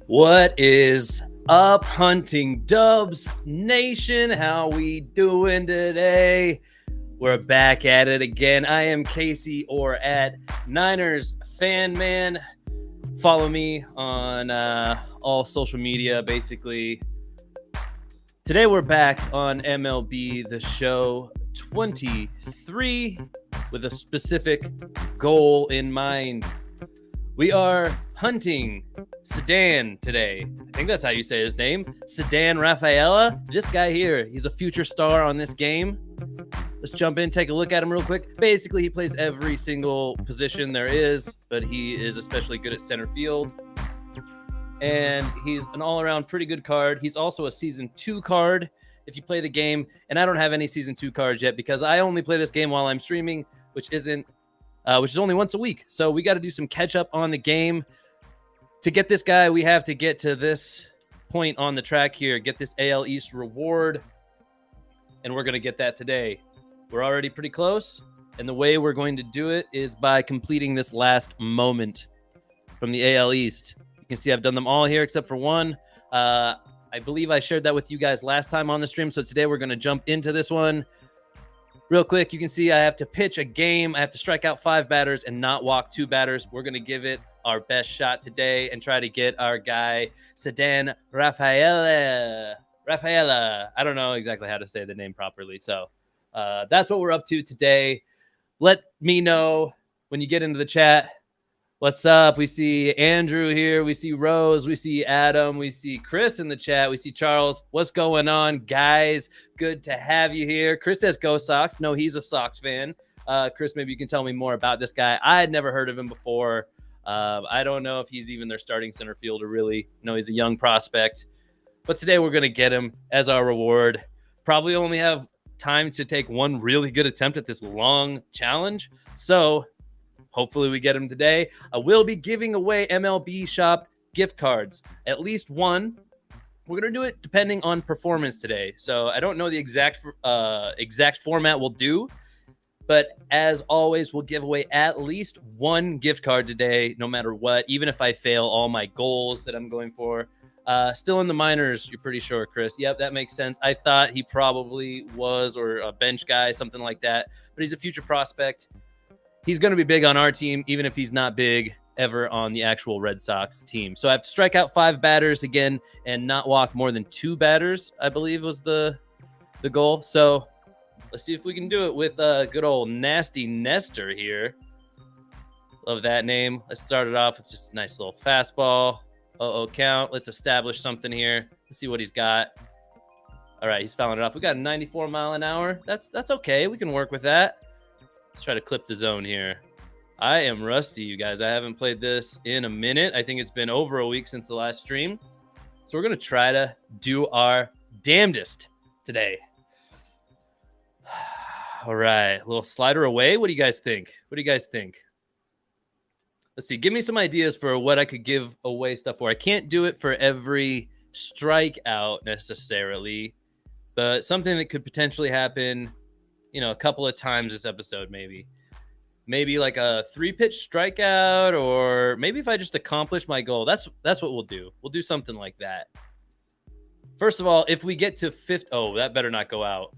What is up, Hunting Dubs Nation? How we doing today? We're back at it again. I am Casey, or at Niners Fan Man. Follow me on all social media, basically. Today we're back on MLB The Show 23 with a specific goal in mind. We are hunting Cedanne today. I think that's how you say his name. Cedanne Rafaela. This guy here, he's a future star on this game. Let's jump in, take a look at him real quick. Basically, he plays every single position there is, but he is especially good at center field. And he's an all-around pretty good card. He's also a Season 2 card if you play the game. And I don't have any Season 2 cards yet because I only play this game while I'm streaming, which is only once a week. So we got to do some catch up on the game. To get this guy, we have to get to this point on the track here, get this AL East reward, and we're going to get that today. We're already pretty close, and the way we're going to do it is by completing this last moment from the AL East. You can see I've done them all here except for one. I believe I shared that with you guys last time on the stream, so today we're going to jump into this one. Real quick, you can see I have to pitch a game. I have to strike out 5 batters and not walk 2 batters. We're going to give it our best shot today and try to get our guy, Cedanne Rafaela. I don't know exactly how to say the name properly. So that's what we're up to today. Let me know when you get into the chat. What's up? We see Andrew here. We see Rose. We see Adam. We see Chris in the chat. We see Charles. What's going on, guys? Good to have you here. Chris says go Sox. No, he's a Sox fan. Chris, maybe you can tell me more about this guy. I had never heard of him before. I don't know if he's even their starting center fielder, really. No, he's a young prospect. But today we're going to get him as our reward. Probably only have time to take one really good attempt at this long challenge. So hopefully we get him today. I will be giving away MLB Shop Gift Cards. At least one. We're going to do it depending on performance today. So I don't know the exact format we'll do. But as always, we'll give away at least one gift card today, no matter what, even if I fail all my goals that I'm going for. Still in the minors, you're pretty sure, Chris. Yep, that makes sense. I thought he probably was, or a bench guy, something like that. But he's a future prospect. He's going to be big on our team, even if he's not big ever on the actual Red Sox team. So I have to strike out 5 batters again and not walk more than 2 batters, I believe was the goal. So let's see if we can do it with good old Nasty Nestor here. Love that name. Let's start it off with just a nice little fastball. Count. Let's establish something here. Let's see what he's got. All right, he's fouling it off. We got a 94 mile an hour. That's okay. We can work with that. Let's try to clip the zone here. I am rusty, you guys. I haven't played this in a minute. I think it's been over a week since the last stream. So we're going to try to do our damnedest today. All right, a little slider away. What do you guys think? Let's see. Give me some ideas for what I could give away stuff for. I can't do it for every strikeout necessarily, but something that could potentially happen, a couple of times this episode, maybe like a 3-pitch strikeout, or maybe if I just accomplish my goal. That's what we'll do. We'll do something like that. First of all, if we get to 5th, that better not go out.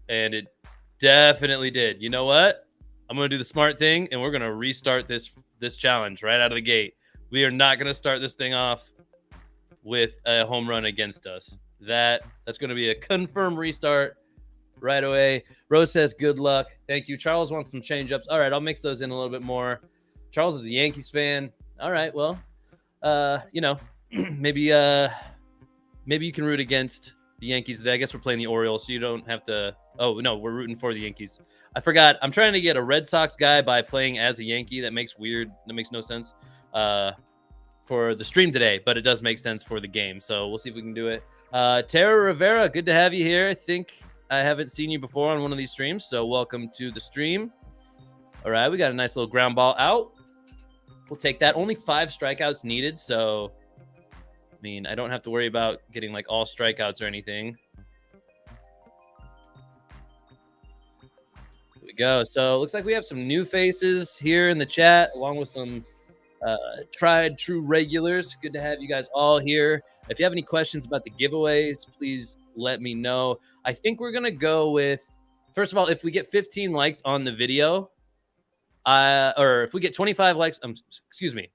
And it definitely did. You know what? I'm going to do the smart thing, and we're going to restart this challenge right out of the gate. We are not going to start this thing off with a home run against us. That's going to be a confirmed restart right away. Rose says good luck. Thank you. Charles wants some change-ups. All right, I'll mix those in a little bit more. Charles is a Yankees fan. All right, well, maybe you can root against the Yankees today. I guess we're playing the Orioles, so you don't have to. Oh, no, we're rooting for the Yankees. I forgot. I'm trying to get a Red Sox guy by playing as a Yankee. That makes no sense for the stream today, but it does make sense for the game. So we'll see if we can do it. Tara Rivera, good to have you here. I think I haven't seen you before on one of these streams, so welcome to the stream. All right, we got a nice little ground ball out. We'll take that. Only 5 strikeouts needed, so I don't have to worry about getting like all strikeouts or anything. Here we go. So it looks like we have some new faces here in the chat, along with some tried true regulars. Good to have you guys all here. If you have any questions about the giveaways, please let me know. I think we're going to go with, first of all, if we get 15 likes on the video, or if we get 25 likes, excuse me,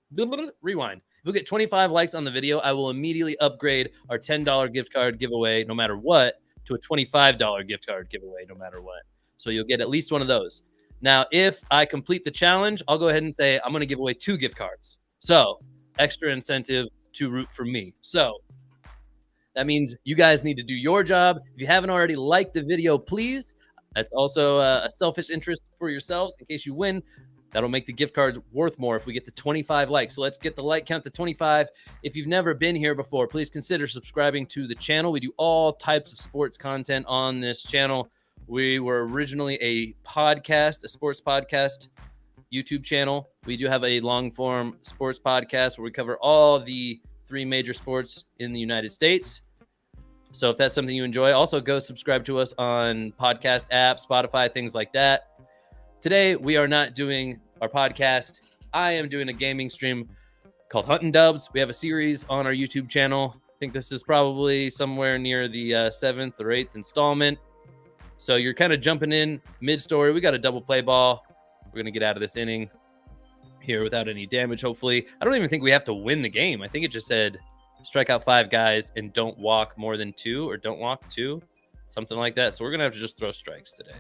rewind. If we get 25 likes on the video, I will immediately upgrade our $10 gift card giveaway, no matter what, to a $25 gift card giveaway, no matter what. So you'll get at least one of those. Now, if I complete the challenge, I'll go ahead and say I'm going to give away 2 gift cards. So extra incentive to root for me. So that means you guys need to do your job. If you haven't already liked the video, please. That's also a selfish interest for yourselves in case you win. That'll make the gift cards worth more if we get to 25 likes. So let's get the like count to 25. If you've never been here before, please consider subscribing to the channel. We do all types of sports content on this channel. We were originally a podcast, a sports podcast YouTube channel. We do have a long-form sports podcast where we cover all the 3 major sports in the United States. So if that's something you enjoy, also go subscribe to us on podcast apps, Spotify, things like that. Today, we are not doing our podcast. I am doing a gaming stream called Huntin' Dubs. We have a series on our YouTube channel. I think this is probably somewhere near the 7th or 8th installment. So you're kind of jumping in mid-story. We got a double play ball. We're going to get out of this inning here without any damage, hopefully. I don't even think we have to win the game. I think it just said strike out 5 guys and don't walk more than 2, or don't walk 2, something like that. So we're going to have to just throw strikes today.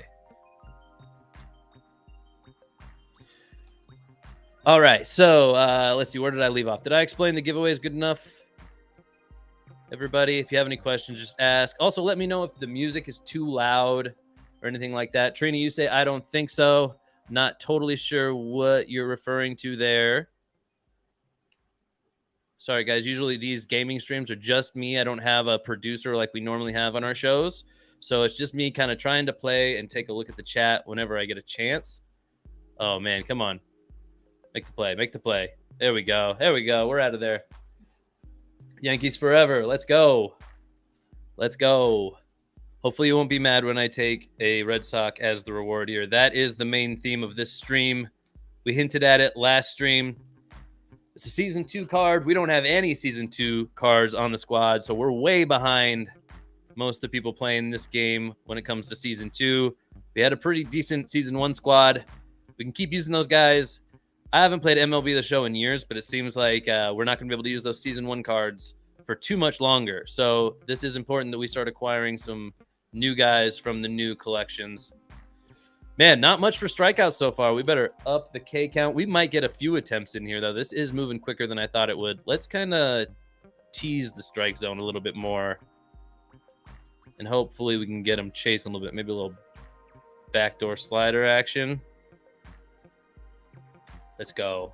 All right, so let's see. Where did I leave off? Did I explain the giveaways good enough? Everybody, if you have any questions, just ask. Also, let me know if the music is too loud or anything like that. Trina, you say, I don't think so. Not totally sure what you're referring to there. Sorry, guys. Usually these gaming streams are just me. I don't have a producer like we normally have on our shows. So it's just me kind of trying to play and take a look at the chat whenever I get a chance. Oh, man, come on. Make the play. Make the play. There we go. There we go. We're out of there. Yankees forever. Let's go. Let's go. Hopefully you won't be mad when I take a Red Sox as the reward here. That is the main theme of this stream. We hinted at it last stream. It's a Season 2 card. We don't have any Season 2 cards on the squad, so we're way behind most of the people playing this game when it comes to Season 2. We had a pretty decent Season 1 squad. We can keep using those guys. I haven't played MLB The Show in years, but it seems like we're not going to be able to use those Season 1 cards for too much longer. So this is important that we start acquiring some new guys from the new collections. Man, not much for strikeouts so far. We better up the K count. We might get a few attempts in here, though. This is moving quicker than I thought it would. Let's kind of tease the strike zone a little bit more. And hopefully we can get them chasing a little bit. Maybe a little backdoor slider action. Let's go.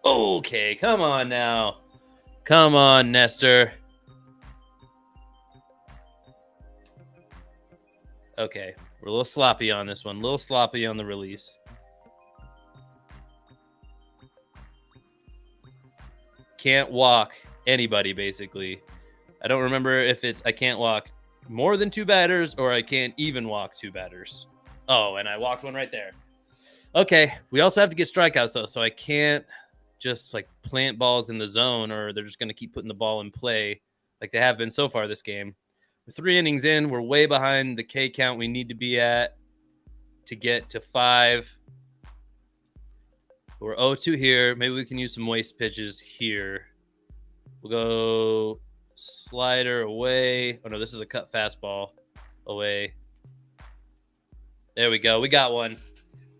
Okay, come on now. Come on, Nestor. Okay, we're a little sloppy on this one. A little sloppy on the release. Can't walk anybody, basically. I don't remember if it's I can't walk more than 2 batters or I can't even walk 2 batters. Oh, and I walked one right there. Okay, we also have to get strikeouts, though, so I can't just, like, plant balls in the zone or they're just going to keep putting the ball in play like they have been so far this game. We're 3 innings in. We're way behind the K count we need to be at to get to 5. We're 0-2 here. Maybe we can use some waste pitches here. We'll go slider away. Oh, no, this is a cut fastball away. There we go. We got one.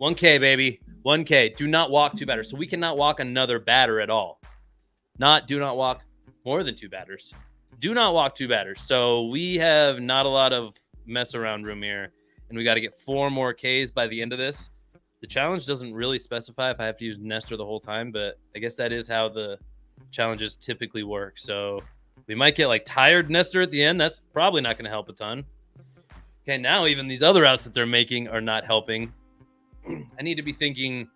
1K, baby. 1K. Do not walk 2 batters. So we cannot walk another batter at all. Do not walk more than 2 batters. Do not walk 2 batters. So we have not a lot of mess around room here. And we got to get 4 more Ks by the end of this. The challenge doesn't really specify if I have to use Nestor the whole time, but I guess that is how the challenges typically work. So we might get like tired Nestor at the end. That's probably not going to help a ton. Okay, now even these other outs that they're making are not helping. I need to be thinking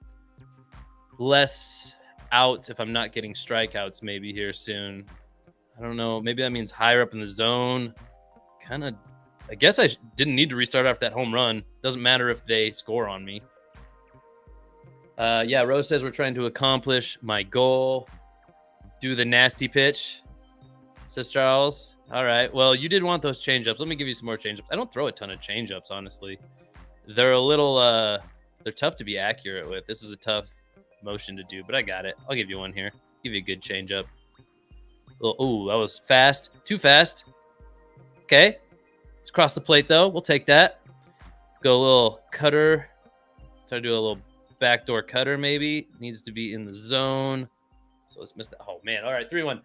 less outs if I'm not getting strikeouts maybe here soon. I don't know. Maybe that means higher up in the zone. I guess I didn't need to restart after that home run. Doesn't matter if they score on me. Yeah, Rose says we're trying to accomplish my goal. Do the nasty pitch, says Charles. All right. Well, you did want those changeups. Let me give you some more changeups. I don't throw a ton of changeups, honestly. They're a little they're tough to be accurate with. This is a tough motion to do, but I got it. I'll give you one here. Give you a good changeup. Oh, that was fast. Too fast. Okay. Let's cross the plate though. We'll take that. Go a little cutter. Try to do a little backdoor cutter maybe. Needs to be in the zone. So let's miss that. Oh man. All right, 3-1.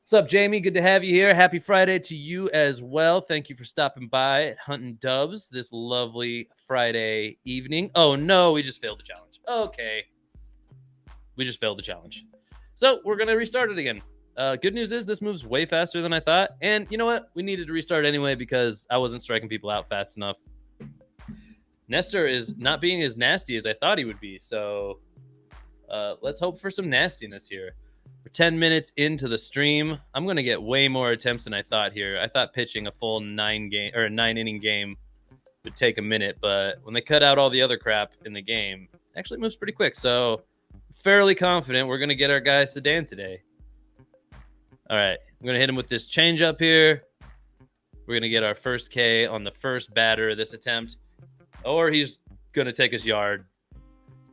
What's up, Jamie? Good to have you here. Happy Friday to you as well. Thank you for stopping by at Hunting Dubs this lovely Friday evening. Oh, no, we just failed the challenge. Okay. We just failed the challenge. So we're going to restart it again. Good news is this moves way faster than I thought. And you know what? We needed to restart anyway because I wasn't striking people out fast enough. Nestor is not being as nasty as I thought he would be. So let's hope for some nastiness here. We're 10 minutes into the stream. I'm going to get way more attempts than I thought here. I thought pitching a full 9-inning game would take a minute, but when they cut out all the other crap in the game, it actually moves pretty quick. So fairly confident we're going to get our guy Ceddanne today. All right, I'm going to hit him with this changeup here. We're going to get our first K on the first batter of this attempt, or he's going to take his yard.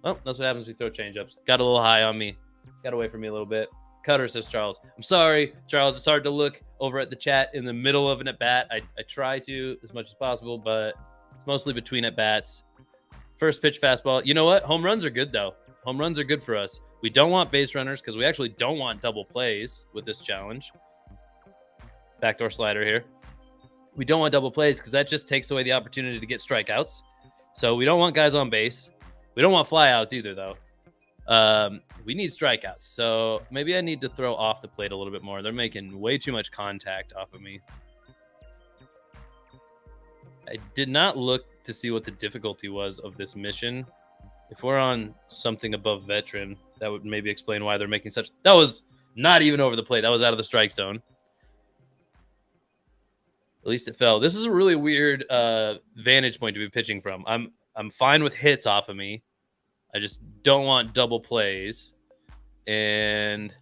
Oh, that's what happens when we throw changeups. Got a little high on me. Got away from me a little bit. Cutter, says Charles. I'm sorry, Charles. It's hard to look over at the chat in the middle of an at-bat. I try to as much as possible, but it's mostly between at-bats. First pitch fastball. You know what? Home runs are good, though. Home runs are good for us. We don't want base runners because we actually don't want double plays with this challenge. Backdoor slider here. We don't want double plays because that just takes away the opportunity to get strikeouts. So we don't want guys on base. We don't want flyouts either, though. We need strikeouts, so maybe I need to throw off the plate a little bit more. They're making way too much contact off of me. I did not look to see what the difficulty was of this mission. If we're on something above veteran, that would maybe explain why they're making such... That was not even over the plate. That was out of the strike zone. At least it fell. This is a really weird vantage point to be pitching from. I'm fine with hits off of me. I just don't want double plays, and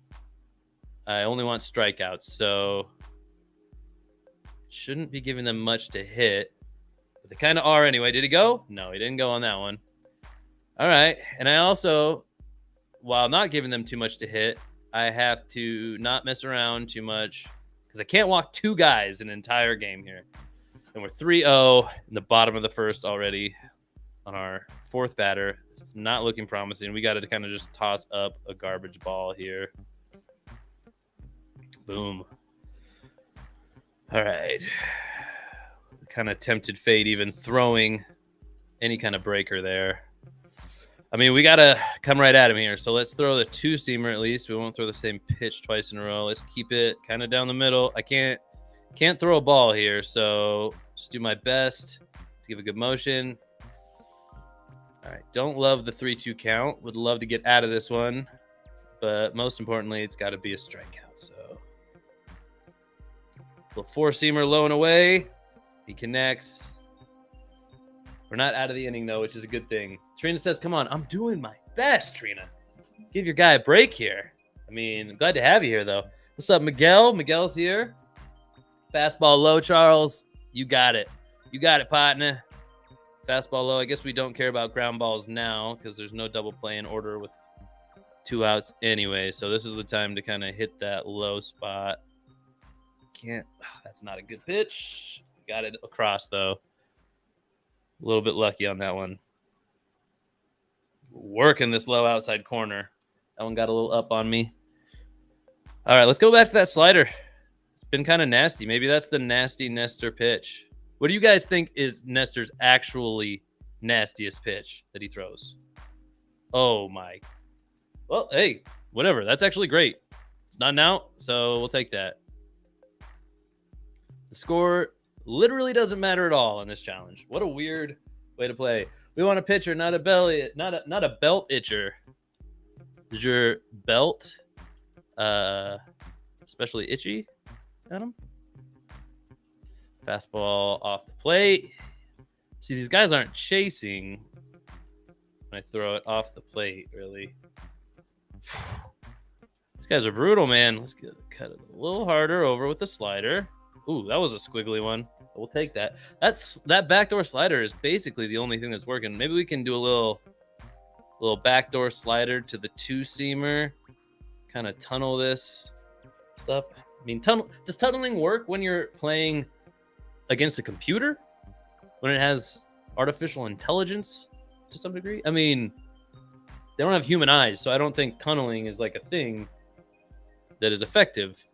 I only want strikeouts, so shouldn't be giving them much to hit, but they kind of are anyway. Did he go? No, he didn't go on that one. All right, and I also, while not giving them too much to hit, I have to not mess around too much because I can't walk two guys an entire game here. And we're 3-0 in the bottom of the first already on our fourth batter. It's not looking promising. We got to kind of just toss up a garbage ball here. Boom. All right. Kind of tempted fate even throwing any kind of breaker there. I mean, we got to come right at him here. So let's throw the two-seamer at least. We won't throw the same pitch twice in a row. Let's keep it kind of down the middle. I can't throw a ball here, so just do my best to give a good motion. All right, don't love the 3-2 count. Would love to get out of this one, but most importantly, it's got to be a strikeout. So, little four-seamer low and away. He connects. We're not out of the inning, though, which is a good thing. Trina says, come on, I'm doing my best, Trina. Give your guy a break here. I mean, I'm glad to have you here, though. What's up, Miguel? Miguel's here. Fastball low, Charles. You got it. You got it, partner. Fastball low. I guess we don't care about ground balls now because there's no double play in order with 2 outs anyway. So this is the time to kind of hit that low spot. Can't. That's not a good pitch. Got it across, though. A little bit lucky on that one. Working this low outside corner. That one got a little up on me. All right, let's go back to that slider. It's been kind of nasty. Maybe that's the nasty Nestor pitch. What do you guys think is Nestor's actually nastiest pitch that he throws? Oh, my. Well, hey, whatever. That's actually great. It's not an out, so we'll take that. The score literally doesn't matter at all in this challenge. What a weird way to play. We want a pitcher, not a belly, not a belt itcher. Is your belt especially itchy, Adam? Fastball off the plate. See, these guys aren't chasing. when I throw it off the plate, really. These guys are brutal, man. Let's cut it a little harder over with the slider. Ooh, that was a squiggly one. We'll take that. That backdoor slider is basically the only thing that's working. Maybe we can do a little backdoor slider to the two-seamer. Kind of tunnel this stuff. I mean, does tunneling work when you're playing against a computer? When it has artificial intelligence to some degree? I mean, they don't have human eyes, so I don't think tunneling is like a thing that is effective.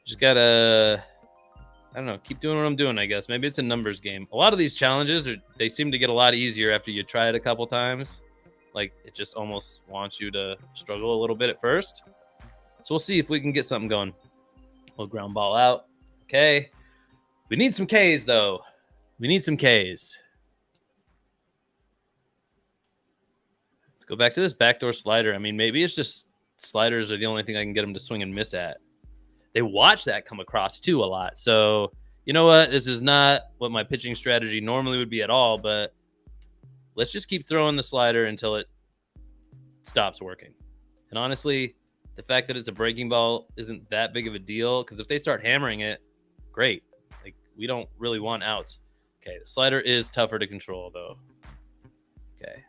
Just gotta, I don't know, keep doing what I'm doing, I guess. Maybe it's a numbers game. A lot of these challenges, they seem to get a lot easier after you try it a couple times. Like, it just almost wants you to struggle a little bit at first. So we'll see if we can get something going. We'll ground ball out. Okay. We need some Ks, though. We need some Ks. Let's go back to this backdoor slider. I mean, maybe it's just sliders are the only thing I can get them to swing and miss at. They watch that come across, too, a lot. So, you know what? This is not what my pitching strategy normally would be at all, but let's just keep throwing the slider until it stops working. And honestly, the fact that it's a breaking ball isn't that big of a deal, because if they start hammering it, great. Like, we don't really want outs. Okay, the slider is tougher to control, though. Okay,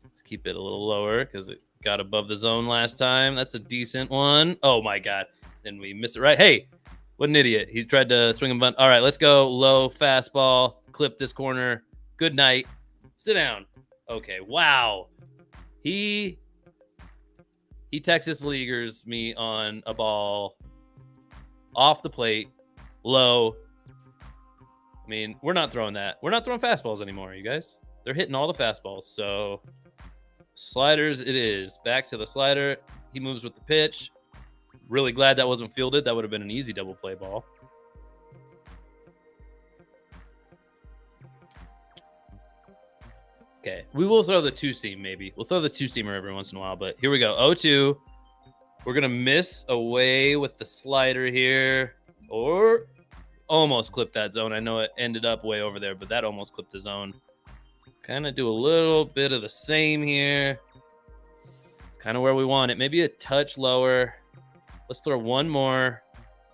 let's keep it a little lower because it got above the zone last time. That's a decent one. Oh, my God. Then we miss it right. Hey, what an idiot. He's tried to swing a bunt. All right, let's go. Low fastball. Clip this corner. Good night. Sit down. Okay, wow. He Texas Leaguers me on a ball off the plate, low. I mean, we're not throwing that. We're not throwing fastballs anymore, you guys. They're hitting all the fastballs. So sliders it is. Back to the slider. He moves with the pitch. Really glad that wasn't fielded. That would have been an easy double play ball. Okay, we will throw the two-seam maybe. We'll throw the two-seamer every once in a while, but here we go. 0-2. We're going to miss away with the slider here. Or almost clip that zone. I know it ended up way over there, but that almost clipped the zone. Kind of do a little bit of the same here. It's kind of where we want it. Maybe a touch lower. Let's throw one more.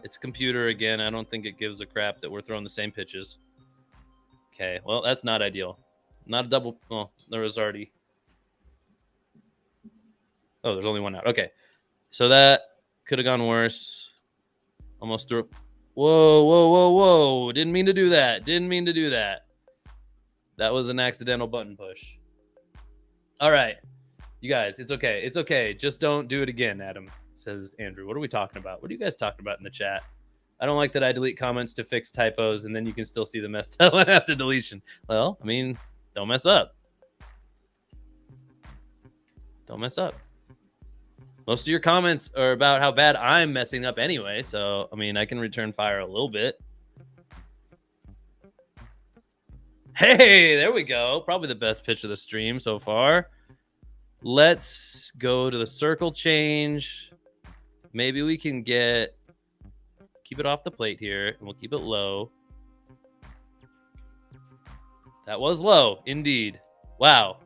It's computer again. I don't think it gives a crap that we're throwing the same pitches. Okay, well, that's not ideal. Not a double. Well, there was already. Oh, there's only one out. Okay. So that could have gone worse. Almost threw. Whoa, whoa, whoa, whoa. Didn't mean to do that. Didn't mean to do that. That was an accidental button push. All right. You guys, it's okay. It's okay. Just don't do it again, Adam, says Andrew. What are we talking about? What are you guys talking about in the chat? I don't like that I delete comments to fix typos, and then you can still see the messed up one after deletion. Well, I mean, don't mess up. Don't mess up. Most of your comments are about how bad I'm messing up anyway. So, I mean, I can return fire a little bit. Hey, there we go. Probably the best pitch of the stream so far. Let's go to the circle change. Maybe we can keep it off the plate here, and we'll keep it low. That was low, indeed. Wow.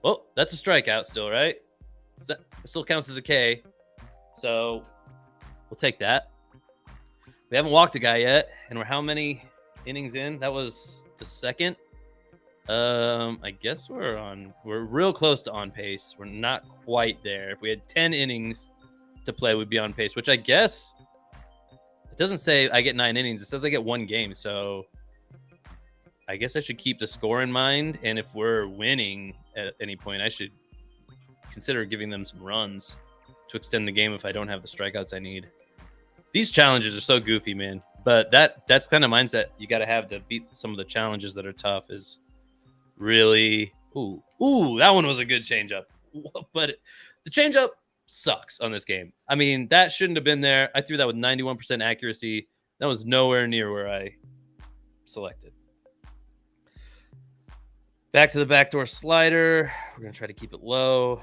Well, that's a strikeout still, right? That still counts as a K. So we'll take that. We haven't walked a guy yet, and we're how many innings in? That was the second. I guess we're real close to on pace. We're not quite there. If we had 10 innings to play, we'd be on pace, which I guess it doesn't say I get 9 innings. It says I get 1 game. So I guess I should keep the score in mind. And if we're winning at any point, I should consider giving them some runs to extend the game if I don't have the strikeouts I need. These challenges are so goofy, man. But that's kind of mindset you got to have to beat some of the challenges that are tough is really... Ooh, that one was a good changeup. But the changeup sucks on this game. I mean, that shouldn't have been there. I threw that with 91% accuracy. That was nowhere near where I selected. Back to the backdoor slider. We're going to try to keep it low.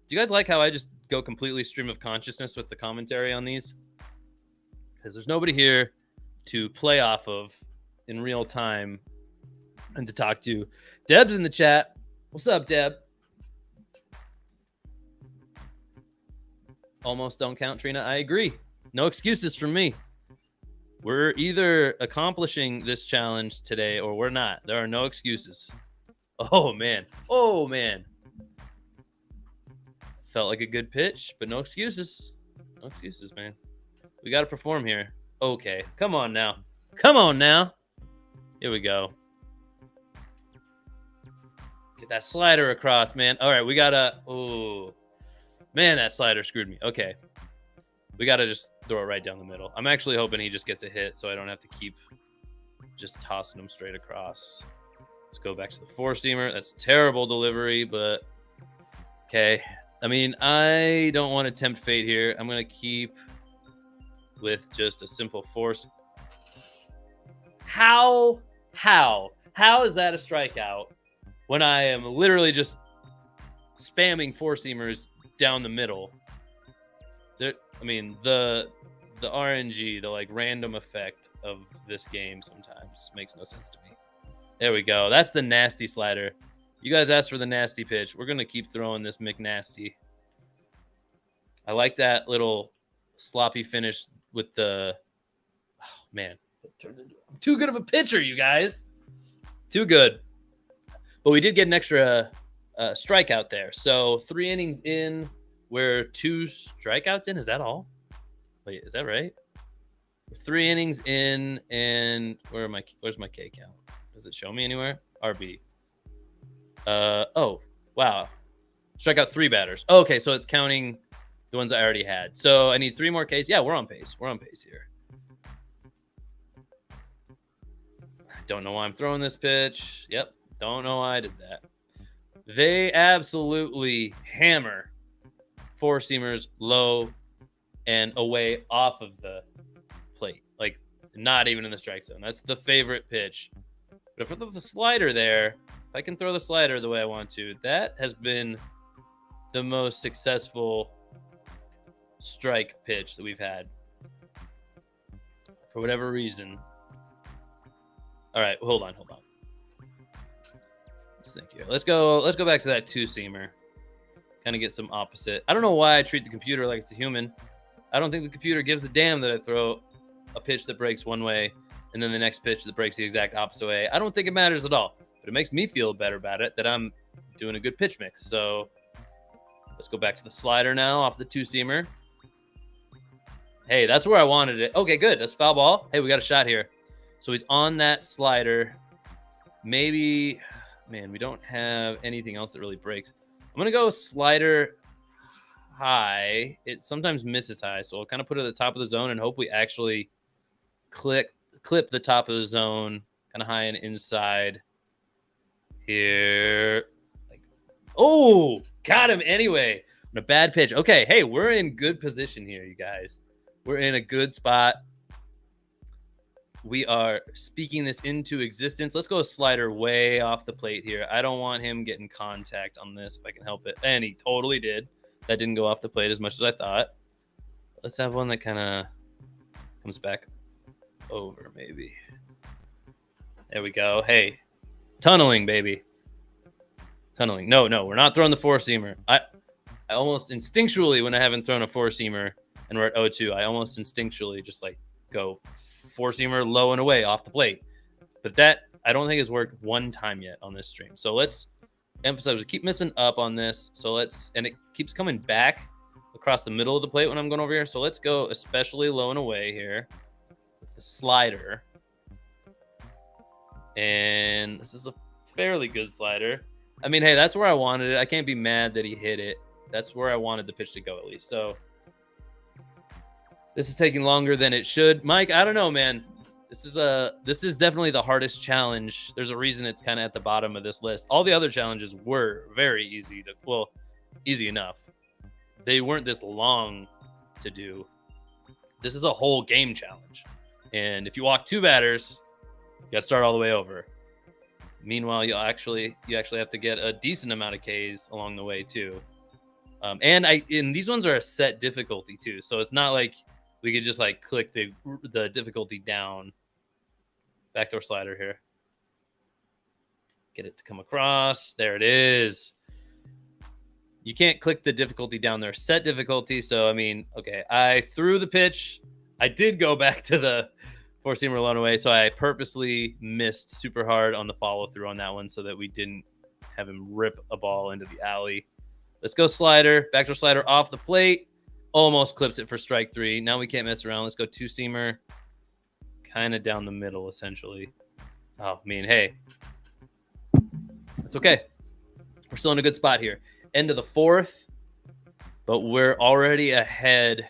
Do you guys like how I just go completely stream of consciousness with the commentary on these? Because there's nobody here to play off of in real time and to talk to. Deb's in the chat. What's up, Deb? Almost don't count, Trina. I agree. No excuses from me. We're either accomplishing this challenge today or we're not. There are no excuses. Oh, man. Oh, man. Felt like a good pitch, but no excuses. No excuses, man. We got to perform here. Okay. Come on now. Come on now. Here we go. Get that slider across, man. All right, we got to... Oh, man, that slider screwed me. Okay. We got to just throw it right down the middle. I'm actually hoping he just gets a hit so I don't have to keep just tossing him straight across. Let's go back to the four-seamer. That's terrible delivery, but okay. I mean, I don't want to tempt fate here. I'm going to keep with just a simple force. How is that a strikeout when I am literally just spamming four-seamers down the middle? I mean, the RNG, the like random effect of this game sometimes makes no sense to me. There we go. That's the nasty slider. You guys asked for the nasty pitch. We're going to keep throwing this McNasty. I like that little sloppy finish with the... Oh, man. I'm too good of a pitcher, you guys. Too good. But we did get an extra strikeout there. So 3 innings in. We're 2 strikeouts in. Is that all? Wait, is that right? We're 3 innings in, and where's my K count? Does it show me anywhere? RB. Oh, wow. Struck out 3 batters. Oh, okay, so it's counting the ones I already had. So I need 3 more Ks. Yeah, we're on pace. We're on pace here. Don't know why I'm throwing this pitch. Yep, don't know why I did that. They absolutely hammer four-seamers low and away off of the plate. Like, not even in the strike zone. That's the favorite pitch. But if I throw the slider there, if I can throw the slider the way I want to, that has been the most successful strike pitch that we've had. For whatever reason. All right, hold on. Let's think here. Let's go back to that two-seamer. Kind of get some opposite. I don't know why I treat the computer like it's a human. I don't think the computer gives a damn that I throw a pitch that breaks one way and then the next pitch that breaks the exact opposite way. I don't think it matters at all. But it makes me feel better about it that I'm doing a good pitch mix. So let's go back to the slider now off the two-seamer. Hey, that's where I wanted it. Okay, good. That's foul ball. Hey, we got a shot here. So he's on that slider. Maybe, man, we don't have anything else that really breaks. I'm going to go slider high. It sometimes misses high, so I'll kind of put it at the top of the zone and hope we actually clip the top of the zone kind of high and inside here. Oh, got him anyway. On a bad pitch. Okay, hey, we're in good position here, you guys. We're in a good spot. We are speaking this into existence. Let's go slider way off the plate here. I don't want him getting contact on this if I can help it. And he totally did. That didn't go off the plate as much as I thought. Let's have one that kind of comes back over, maybe. There we go. Hey, tunneling, baby. Tunneling. No, we're not throwing the four-seamer. I almost instinctually, when I haven't thrown a four-seamer and we're at 0-2, I almost instinctually just like go four-seamer low and away off the plate. But that, I don't think has worked one time yet on this stream. So let's emphasize, we keep missing up on this. So and it keeps coming back across the middle of the plate when I'm going over here. So let's go especially low and away here with the slider. And this is a fairly good slider. I mean, hey, that's where I wanted it. I can't be mad that he hit it. That's where I wanted the pitch to go at least. So this is taking longer than it should. Mike, I don't know, man. This is definitely the hardest challenge. There's a reason it's kind of at the bottom of this list. All the other challenges were very easy easy enough. They weren't this long to do. This is a whole game challenge. And if you walk 2 batters, you got to start all the way over. Meanwhile, you actually have to get a decent amount of Ks along the way too. And these ones are a set difficulty too. So it's not like we could just like click the difficulty down. Backdoor slider here. Get it to come across. There it is. You can't click the difficulty down there. Set difficulty. So, I mean, okay, I threw the pitch. I did go back to the four-seamer blown away, so I purposely missed super hard on the follow-through on that one so that we didn't have him rip a ball into the alley. Let's go slider. Backdoor slider off the plate. Almost clips it for strike 3. Now we can't mess around. Let's go two-seamer. Kind of down the middle, essentially. Oh, I mean, hey. It's okay. We're still in a good spot here. End of the 4th, but we're already ahead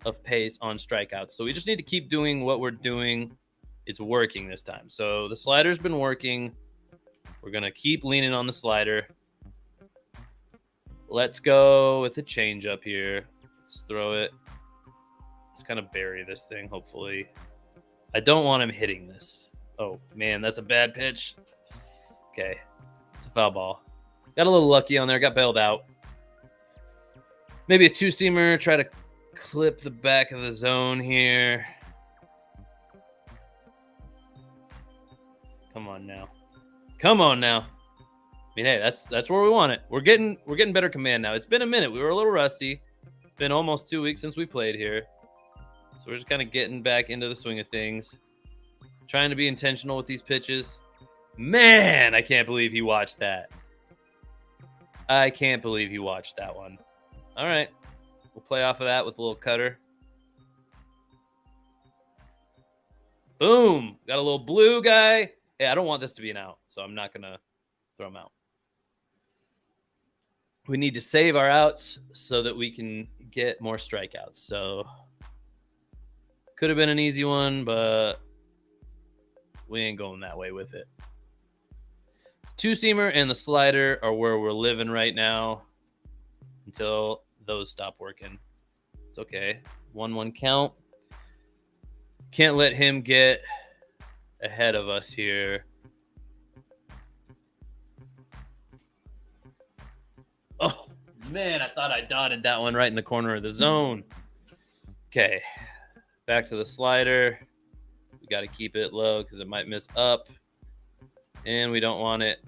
of pace on strikeouts. So we just need to keep doing what we're doing. It's working this time. So the slider's been working. We're going to keep leaning on the slider. Let's go with the changeup here. Let's throw it. Let's kind of bury this thing, hopefully. I don't want him hitting this. Oh, man, that's a bad pitch. Okay, it's a foul ball. Got a little lucky on there. Got bailed out. Maybe a two-seamer. Try to clip the back of the zone here. Come on now. Come on now. I mean, hey, that's where we want it. We're getting better command now. It's been a minute. We were a little rusty. It's been almost 2 weeks since we played here. So we're just kind of getting back into the swing of things. Trying to be intentional with these pitches. Man, I can't believe he watched that. I can't believe he watched that one. All right. We'll play off of that with a little cutter. Boom. Got a little blue guy. Hey, I don't want this to be an out, so I'm not going to throw him out. We need to save our outs so that we can get more strikeouts. So could have been an easy one, but we ain't going that way with it. Two-seamer and the slider are where we're living right now until those stop working. It's okay. 1-1 count. Can't let him get ahead of us here. Oh, man, I thought I dotted that one right in the corner of the zone. Okay, back to the slider. We got to keep it low because it might miss up. And we don't want it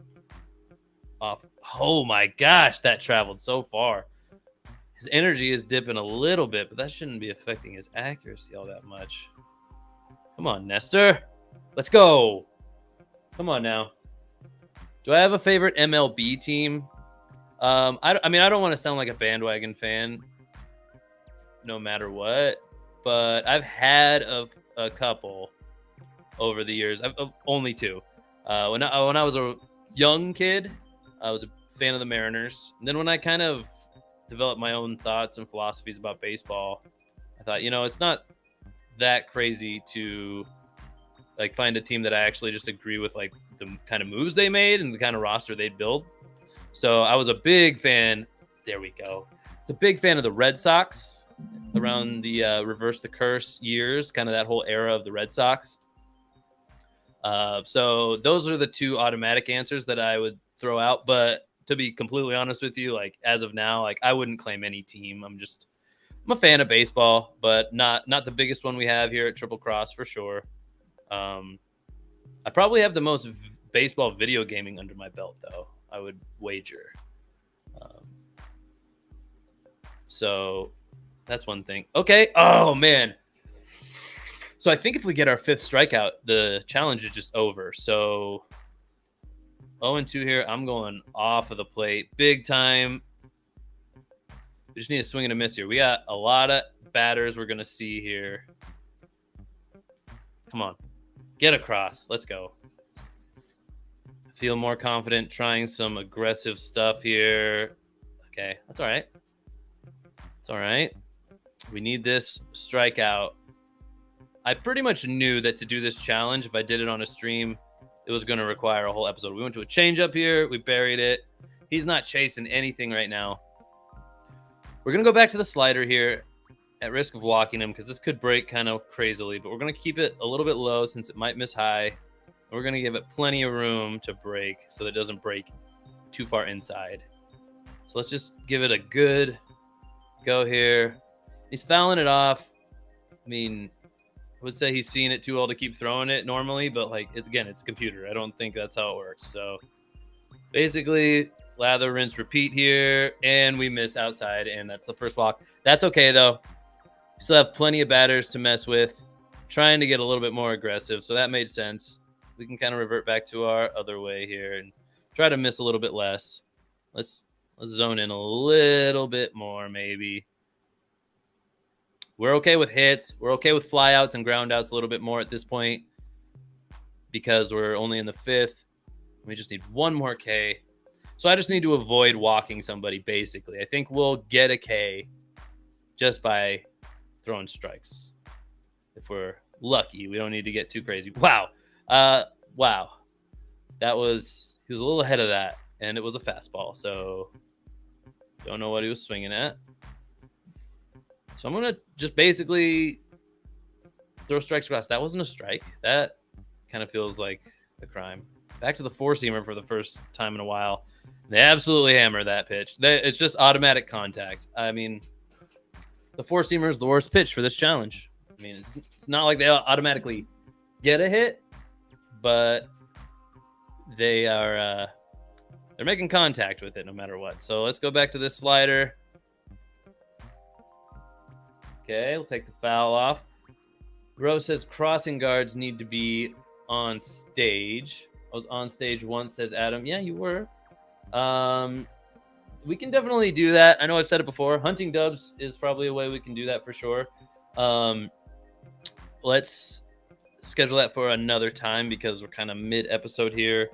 off. Oh, my gosh, that traveled so far. His energy is dipping a little bit, but that shouldn't be affecting his accuracy all that much. Come on, Nestor. Let's go. Come on now. Do I have a favorite MLB team? I mean, I don't want to sound like a bandwagon fan no matter what, but I've had a couple over the years. I've only two. When I was a young kid, I was a fan of the Mariners. And then when I kind of developed my own thoughts and philosophies about baseball, I thought, it's not that crazy to like find a team that I actually just agree with, like the kind of moves they made and the kind of roster they'd build. So I was a big fan. There we go. It's a big fan of the Red Sox around the reverse the curse years, kind of that whole era of the Red Sox. So those are the two automatic answers that I would throw out. But to be completely honest with you, like as of now, like I wouldn't claim any team. I'm a fan of baseball, but not the biggest one we have here at Triple Cross for sure. I probably have the most baseball video gaming under my belt, though, I would wager. So that's one thing. Okay. Oh, man. So I think if we get our 5th strikeout, the challenge is just over. So 0-2 here. I'm going off of the plate. Big time. We just need a swing and a miss here. We got a lot of batters we're going to see here. Come on. Get across. Let's go. Feel more confident trying some aggressive stuff here. Okay. That's all right. It's all right. We need this strikeout. I pretty much knew that to do this challenge, if I did it on a stream, it was going to require a whole episode. We went to a changeup here. We buried it. He's not chasing anything right now. We're going to go back to the slider here at risk of walking him because this could break kind of crazily, but we're going to keep it a little bit low since it might miss high. And we're going to give it plenty of room to break so that it doesn't break too far inside. So let's just give it a good go here. He's fouling it off. I mean, would say he's seeing it too well to keep throwing it normally, but like again, it's a computer. I don't think that's how it works. So basically, lather, rinse, repeat here, and we miss outside, and that's the first walk. That's okay though. Still have plenty of batters to mess with. Trying to get a little bit more aggressive, so that made sense. We can kind of revert back to our other way here and try to miss a little bit less. Let's zone in a little bit more, maybe. We're okay with hits. We're okay with flyouts and groundouts a little bit more at this point because we're only in the 5th. We just need one more K. So I just need to avoid walking somebody, basically. I think we'll get a K just by throwing strikes. If we're lucky, we don't need to get too crazy. Wow. Wow. He was a little ahead of that, and it was a fastball. So don't know what he was swinging at. So I'm going to just basically throw strikes across. That wasn't a strike. That kind of feels like a crime. Back to the four-seamer for the first time in a while. They absolutely hammer that pitch. It's just automatic contact. I mean, the four-seamer is the worst pitch for this challenge. I mean, it's not like they automatically get a hit, but they are they're making contact with it no matter what. So let's go back to this slider. Okay, we'll take the foul off. Rose says crossing guards need to be on stage. I was on stage once, says Adam. Yeah, you were. We can definitely do that. I know I've said it before. Hunting dubs is probably a way we can do that for sure. Let's schedule that for another time because we're kind of mid-episode here.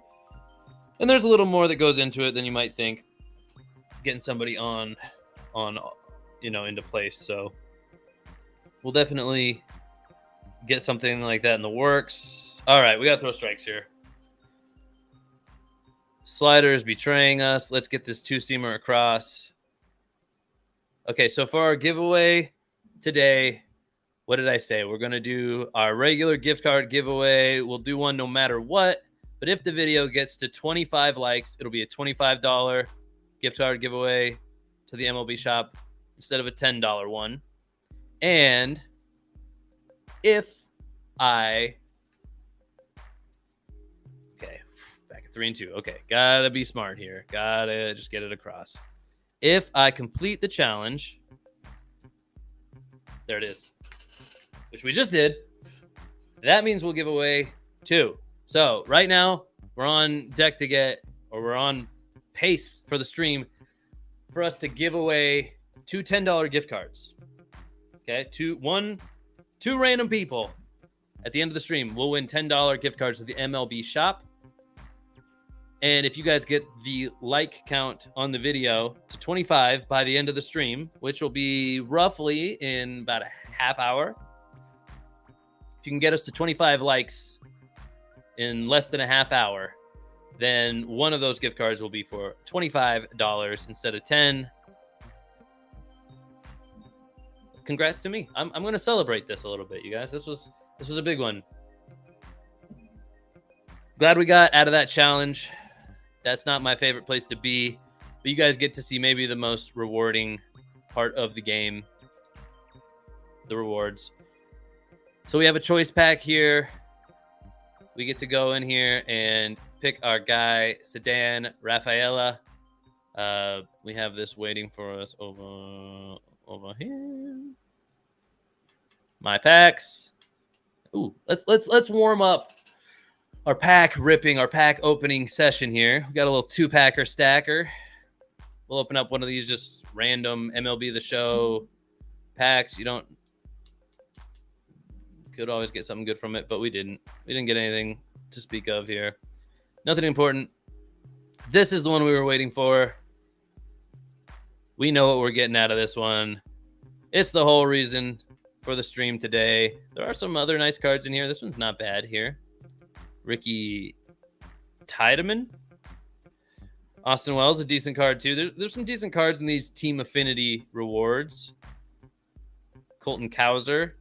And there's a little more that goes into it than you might think. Getting somebody on into place. So we'll definitely get something like that in the works. All right, we got to throw strikes here. Slider is betraying us. Let's get this two-seamer across. Okay, so for our giveaway today, what did I say? We're going to do our regular gift card giveaway. We'll do one no matter what. But if the video gets to 25 likes, it'll be a $25 gift card giveaway to the MLB shop instead of a $10 one. And if I... Okay, back at 3-2. Okay, gotta be smart here. Gotta just get it across. If I complete the challenge... There it is. Which we just did. That means we'll give away 2. So right now we're on deck to get, or we're on pace for the stream for us to give away 2 $10 gift cards. Okay, two random people at the end of the stream will win $10 gift cards to the MLB shop. And if you guys get the like count on the video to 25 by the end of the stream, which will be roughly in about a half hour, if you can get us to 25 likes in less than a half hour, then one of those gift cards will be for $25 instead of $10. Congrats to me. I'm going to celebrate this a little bit, you guys. This was a big one. Glad we got out of that challenge. That's not my favorite place to be, but you guys get to see maybe the most rewarding part of the game, the rewards. So we have a choice pack here. We get to go in here and pick our guy, Cedanne Rafaela. We have this waiting for us over here. My packs. Ooh, let's warm up our pack ripping, our pack opening session here. We got a little 2-packer stacker. We'll open up one of these just random MLB The Show packs. Could always get something good from it, but we didn't. We didn't get anything to speak of here. Nothing important. This is the one we were waiting for. We know what we're getting out of this one. It's the whole reason for the stream today. There are some other nice cards in here. This one's not bad here. Ricky Tiedemann. Austin Wells, a decent card too. There's some decent cards in these team affinity rewards. Colton Cowser,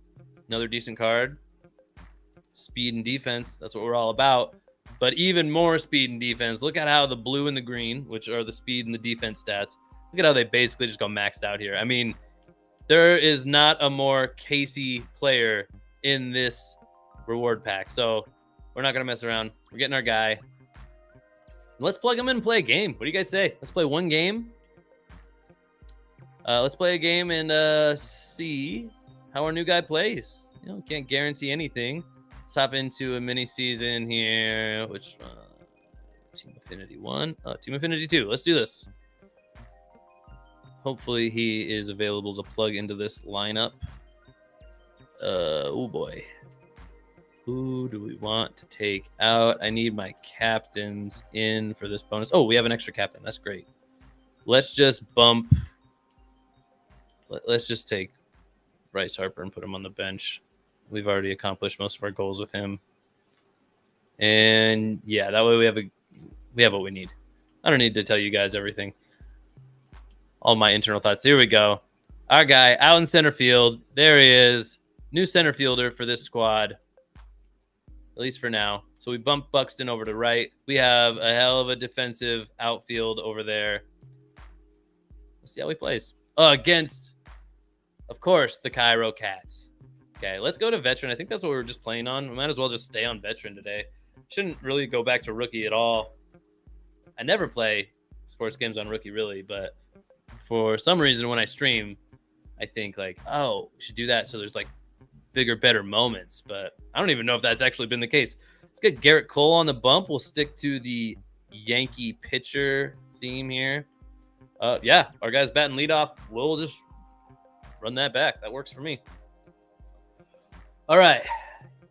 another decent card. Speed and defense, that's what we're all about. But even more speed and defense. Look at how the blue and the green, which are the speed and the defense stats, look at how they basically just go maxed out here. I mean, there is not a more Casey player in this reward pack. So we're not going to mess around. We're getting our guy. Let's plug him in and play a game. What do you guys say? Let's play one game. Let's play a game and see how our new guy plays. You know, can't guarantee anything. Let's hop into a mini season here. Which Team Affinity 1? Team Affinity 2. Let's do this. Hopefully he is available to plug into this lineup. Oh boy. Who do we want to take out? I need my captains in for this bonus. Oh, we have an extra captain. That's great. Let's just bump. Let's just take Bryce Harper and put him on the bench. We've already accomplished most of our goals with him. And yeah, that way we have what we need. I don't need to tell you guys everything. All my internal thoughts. Here we go. Our guy out in center field. There he is. New center fielder for this squad. At least for now. So we bump Buxton over to right. We have a hell of a defensive outfield over there. Let's see how he plays. Against, of course, the Cairo Cats. Okay, let's go to veteran. I think that's what we were just playing on. We might as well just stay on veteran today. Shouldn't really go back to rookie at all. I never play sports games on rookie, really, but for some reason when I stream, I think like, oh, we should do that so there's like bigger, better moments, but I don't even know if that's actually been the case. Let's get Garrett Cole on the bump. We'll stick to the Yankee pitcher theme here. Yeah, our guy's batting leadoff. We'll just run that back. That works for me. All right.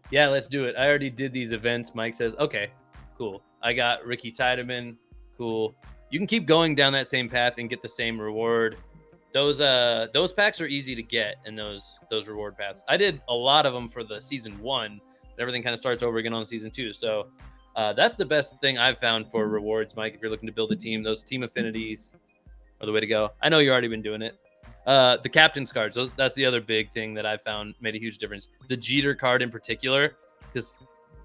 Yeah, let's do it. I already did these events. Mike says, okay, cool. I got Ricky Tiedemann. Cool. You can keep going down that same path and get the same reward. Those packs are easy to get in those reward paths. I did a lot of them for the season 1. Everything kind of starts over again on season 2. So that's the best thing I've found for rewards, Mike. If you're looking to build a team, those team affinities are the way to go. I know you've already been doing it. The captain's cards, that's the other big thing that I found made a huge difference. The Jeter card in particular, because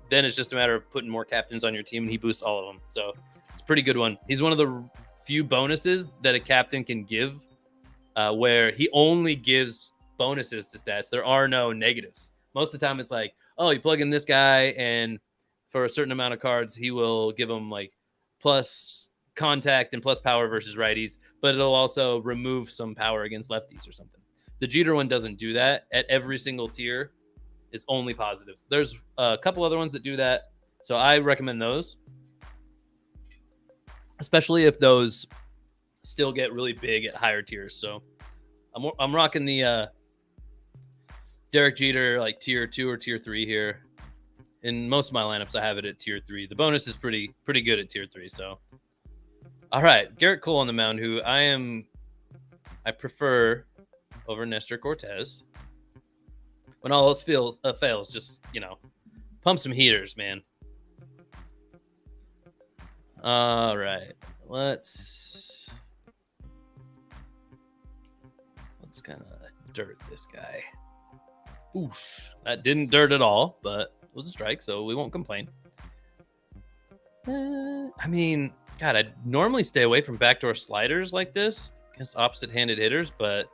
then it's just a matter of putting more captains on your team, and he boosts all of them. So it's a pretty good one. He's one of the few bonuses that a captain can give where he only gives bonuses to stats. There are no negatives. Most of the time it's like, oh, you plug in this guy, and for a certain amount of cards, he will give them like plus contact and plus power versus righties, but it'll also remove some power against lefties or something. The Jeter one doesn't do that. At every single tier, it's only positives. There's a couple other ones that do that, so I recommend those, especially if those still get really big at higher tiers. So I'm rocking the Derek Jeter like tier 2 or tier 3 here. In most of my lineups, I have it at tier 3. The bonus is pretty good at tier 3. So, all right, Garrett Cole on the mound, who I prefer over Nestor Cortez. When all else fails, just pump some heaters, man. All right, let's kind of dirt this guy. Oosh, that didn't dirt at all, but it was a strike, so we won't complain. I mean, God, I'd normally stay away from backdoor sliders like this against opposite-handed hitters, but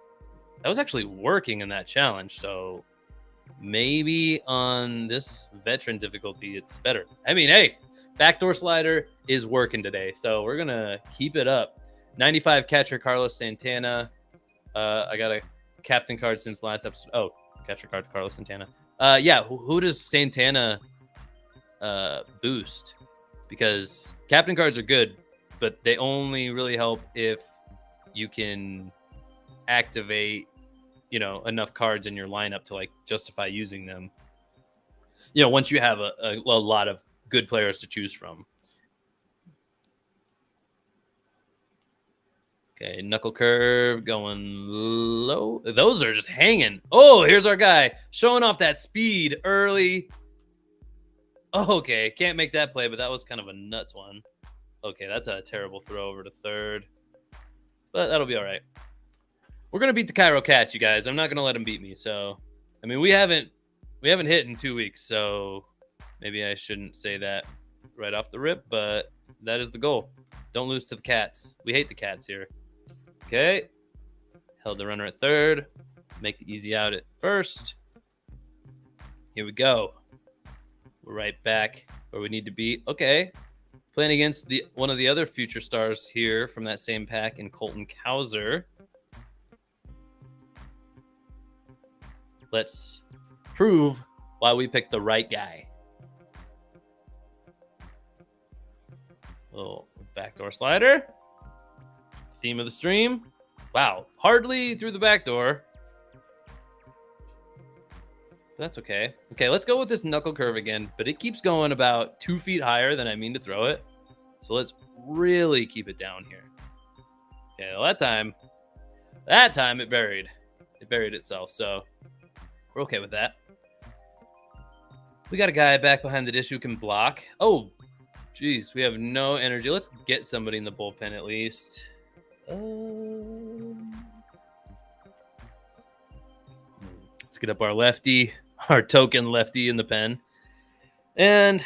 that was actually working in that challenge, so maybe on this veteran difficulty, it's better. I mean, hey, backdoor slider is working today, so we're going to keep it up. 95 catcher Carlos Santana. I got a captain card since last episode. Oh, catcher card Carlos Santana. Yeah, who does Santana boost? Because captain cards are good, but they only really help if you can activate, enough cards in your lineup to like justify using them. Once you have a lot of good players to choose from. Okay, knuckle curve going low. Those are just hanging. Oh, here's our guy showing off that speed early. Oh, okay, can't make that play, but that was kind of a nuts one. Okay, that's a terrible throw over to third, but that'll be all right. We're gonna beat the Cairo Cats, you guys. I'm not gonna let them beat me. So, I mean, we haven't hit in 2 weeks, so maybe I shouldn't say that right off the rip, but that is the goal. Don't lose to the Cats. We hate the Cats here. Okay. Held the runner at third. Make the easy out at first. Here we go. We're right back where we need to be. Okay. Playing against one of the other future stars here from that same pack in Colton Cowser. Let's prove why we picked the right guy. Little backdoor slider. Theme of the stream. Wow. Hardly through the back door. That's okay. Okay, let's go with this knuckle curve again, but it keeps going about 2 feet higher than I mean to throw it. So let's really keep it down here. Okay, well, that time it buried itself. So we're okay with that. We got a guy back behind the dish who can block. Oh, geez, we have no energy. Let's get somebody in the bullpen at least. Let's get up our lefty, our token lefty in the pen. And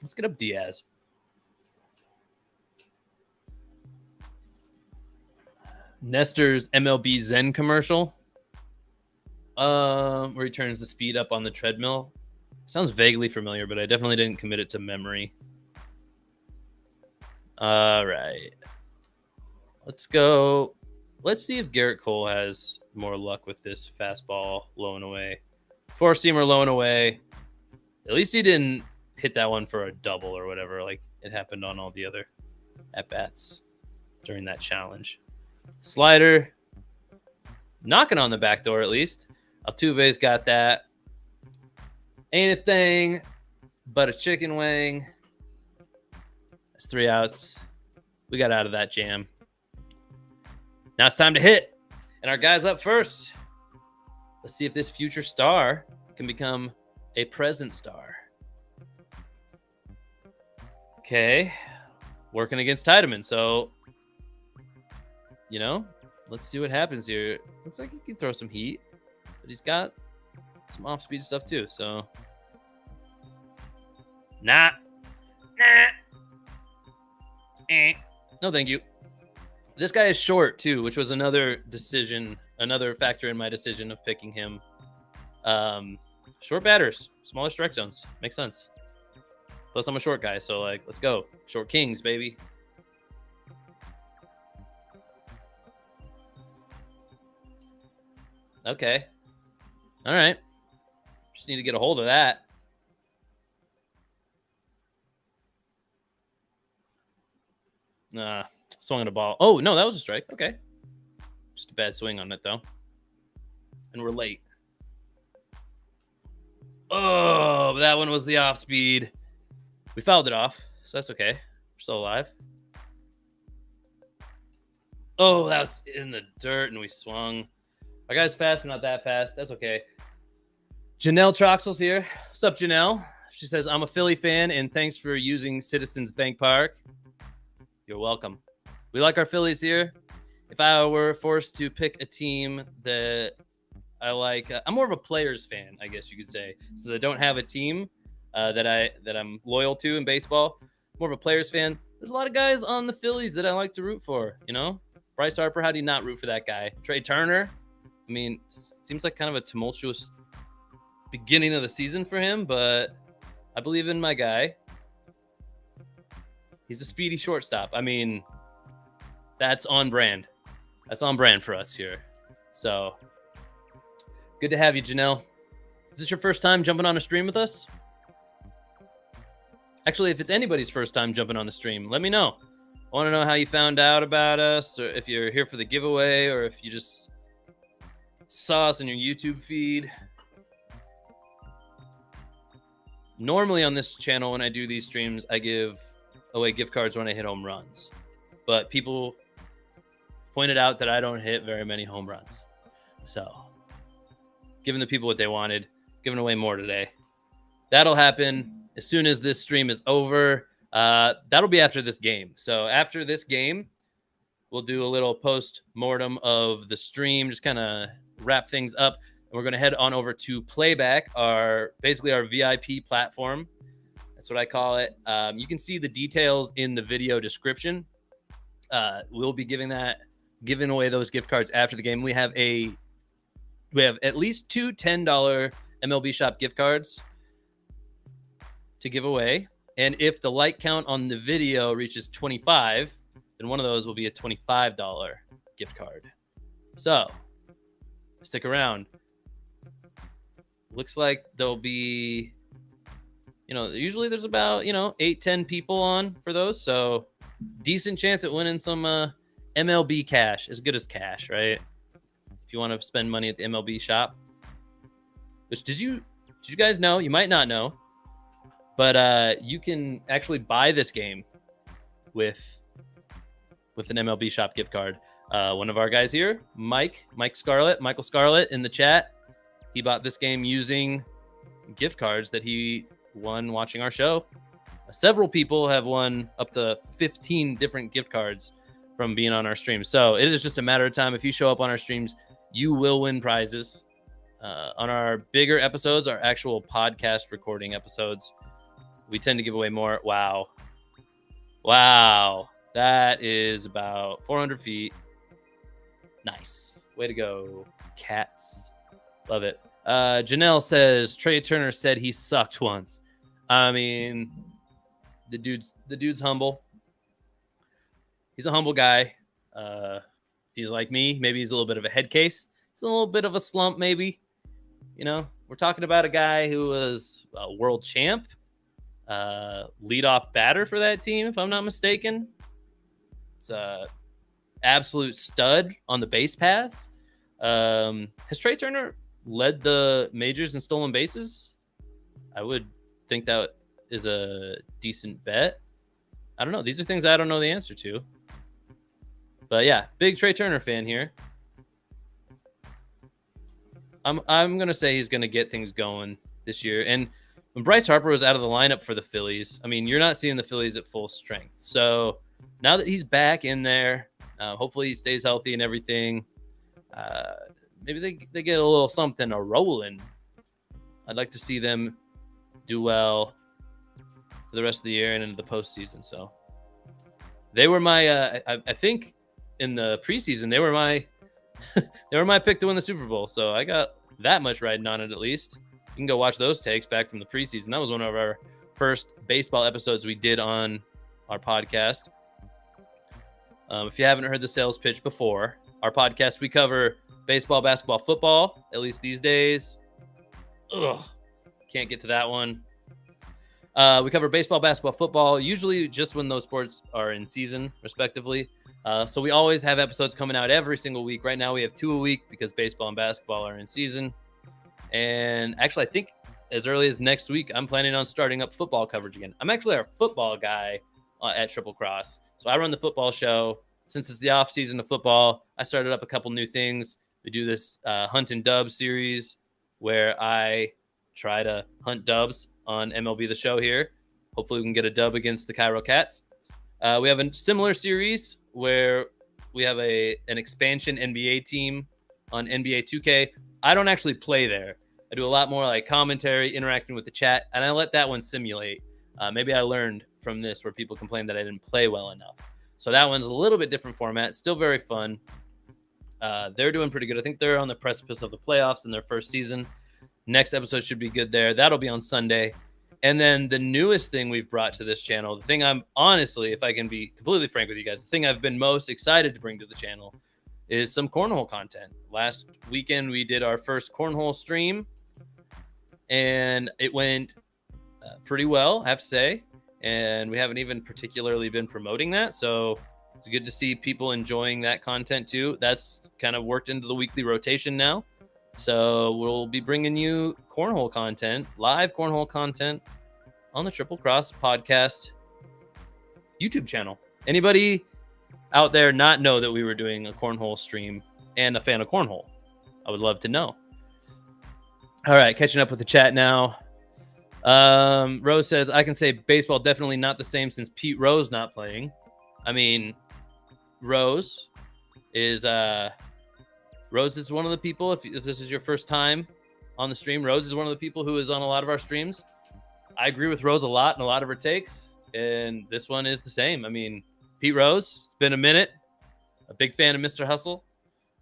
let's get up Diaz. Nestor's MLB Zen commercial, where he turns the speed up on the treadmill. Sounds vaguely familiar, but I definitely didn't commit it to memory. All right. Let's go. Let's see if Garrett Cole has more luck with this fastball low and away. Four-seamer low and away. At least he didn't hit that one for a double or whatever, like it happened on all the other at-bats during that challenge. Slider. Knocking on the back door at least. Altuve's got that. Ain't a thing but a chicken wing. That's 3 outs. We got out of that jam. Now it's time to hit. And our guy's up first. Let's see if this future star can become a present star. Okay. Working against Tiedemann. So, you know, let's see what happens here. Looks like he can throw some heat. But he's got some off-speed stuff too. So, nah. No, thank you. This guy is short too, which was another factor in my decision of picking him. Short batters, smaller strike zones. Makes sense. Plus, I'm a short guy, so like, let's go. Short kings, baby. Okay. All right. Just need to get a hold of that. Swung at a ball. Oh, no, that was a strike. Okay. Just a bad swing on it, though. And we're late. Oh, that one was the off speed. We fouled it off, so that's okay. We're still alive. Oh, that was in the dirt, and we swung. Our guy's fast, but not that fast. That's okay. Janelle Troxel's here. What's up, Janelle? She says, I'm a Philly fan, and thanks for using Citizens Bank Park. You're welcome. We like our Phillies here. If I were forced to pick a team that I like, I'm more of a players fan, I guess you could say. Since I don't have a team that I'm loyal to in baseball, more of a players fan. There's a lot of guys on the Phillies that I like to root for. You know, Bryce Harper. How do you not root for that guy? Trey Turner. I mean, seems like kind of a tumultuous beginning of the season for him, but I believe in my guy. He's a speedy shortstop. I mean, that's on brand. That's on brand for us here. So, good to have you, Janelle. Is this your first time jumping on a stream with us? Actually, if it's anybody's first time jumping on the stream, let me know. I want to know how you found out about us, or if you're here for the giveaway, or if you just saw us in your YouTube feed. Normally on this channel, when I do these streams, I give away gift cards when I hit home runs. But people pointed out that I don't hit very many home runs. So, giving the people what they wanted, giving away more today. That'll happen as soon as this stream is over. That'll be after this game. So after this game, we'll do a little post-mortem of the stream, just kind of wrap things up. And we're going to head on over to Playback, basically our VIP platform. That's what I call it. You can see the details in the video description. We'll be giving that giving away those gift cards after the game. We have at least two $10 MLB Shop gift cards to give away. And if the like count on the video reaches 25, then one of those will be a $25 gift card. So stick around. Looks like there'll be, usually there's about, 8-10 people on for those. So decent chance at winning some MLB cash, as good as cash, right? If you want to spend money at the MLB shop. Which did you guys know? You might not know, but you can actually buy this game with an MLB Shop gift card. One of our guys here, Michael Scarlett in the chat, he bought this game using gift cards that he won watching our show. Several people have won up to 15 different gift cards from being on our streams. So it is just a matter of time. If you show up on our streams, you will win prizes. On our bigger episodes, our actual podcast recording episodes, we tend to give away more. Wow. That is about 400 feet. Nice. Way to go, cats. Love it. Janelle says Trey Turner said he sucked once. I mean, the dude's humble. He's a humble guy. He's like me. Maybe he's a little bit of a head case. He's a little bit of a slump, maybe. We're talking about a guy who was a world champ, leadoff batter for that team, if I'm not mistaken. It's a absolute stud on the base paths. Has Trey Turner led the majors in stolen bases? I would think that is a decent bet. I don't know. These are things I don't know the answer to. But yeah, big Trey Turner fan here. I'm going to say he's going to get things going this year. And when Bryce Harper was out of the lineup for the Phillies, I mean, you're not seeing the Phillies at full strength. So now that he's back in there, hopefully he stays healthy and everything. Maybe they get a little something rolling. I'd like to see them do well for the rest of the year and into the postseason. So they were my, I think in the preseason, they were my pick to win the Super Bowl. So I got that much riding on it at least. You can go watch those takes back from the preseason. That was one of our first baseball episodes we did on our podcast. If you haven't heard the sales pitch before, our podcast, we cover baseball, basketball, football, at least these days. Can't get to that one. We cover baseball, basketball, football, usually just when those sports are in season, respectively. So we always have episodes coming out every single week. Right now we have 2 a week because baseball and basketball are in season. And actually, I think as early as next week, I'm planning on starting up football coverage again. I'm actually our football guy at Triple Cross. So I run the football show. Since it's the off season of football, I started up a couple new things. We do this Hunt and Dub series where I try to hunt dubs on MLB The Show here. Hopefully we can get a dub against the Cairo Cats. We have a similar series where we have an expansion NBA team on NBA 2K. I don't actually play there. I do a lot more like commentary, interacting with the chat, and I let that one simulate. Maybe I learned from this where people complained that I didn't play well enough. So that one's a little bit different format, still very fun. They're doing pretty good. I think they're on the precipice of the playoffs in their first season. Next episode should be good there. That'll be on Sunday. And then the newest thing we've brought to this channel, the thing I'm honestly, if I can be completely frank with you guys, the thing I've been most excited to bring to the channel is some cornhole content. Last weekend, we did our first cornhole stream, and it went pretty well, I have to say. And we haven't even particularly been promoting that. So it's good to see people enjoying that content too. That's kind of worked into the weekly rotation now. So we'll be bringing you cornhole content, live cornhole content on the Triple Cross Podcast YouTube channel. Anybody out there not know that we were doing a cornhole stream and a fan of cornhole? I would love to know. All right, catching up with the chat now. Rose says, I can say baseball definitely not the same since Pete Rose not playing. I mean, Rose is one of the people, if this is your first time on the stream, Rose is one of the people who is on a lot of our streams. I agree with Rose a lot and a lot of her takes, and this one is the same. I mean, Pete Rose, it's been a minute. a big fan of Mr. Hustle,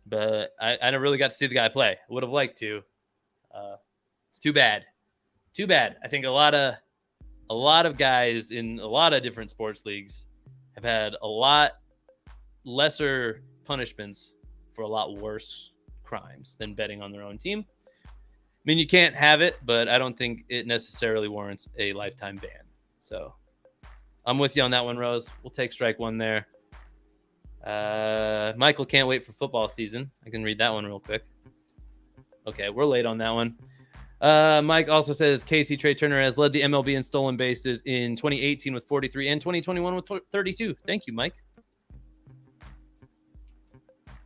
but I never really got to see the guy play. I would have liked to. It's too bad. Too bad. I think a lot of guys in a lot of different sports leagues have had a lot lesser punishments for a lot worse crimes than betting on their own team. I mean, you can't have it, but I don't think it necessarily warrants a lifetime ban. So I'm with you on that one, Rose. We'll take strike one there. Michael can't wait for football season. I can read that one real quick. Okay, we're late on that one. Mike also says Casey Trey Turner has led the MLB in stolen bases in 2018 with 43 and 2021 with 32. Thank you, Mike.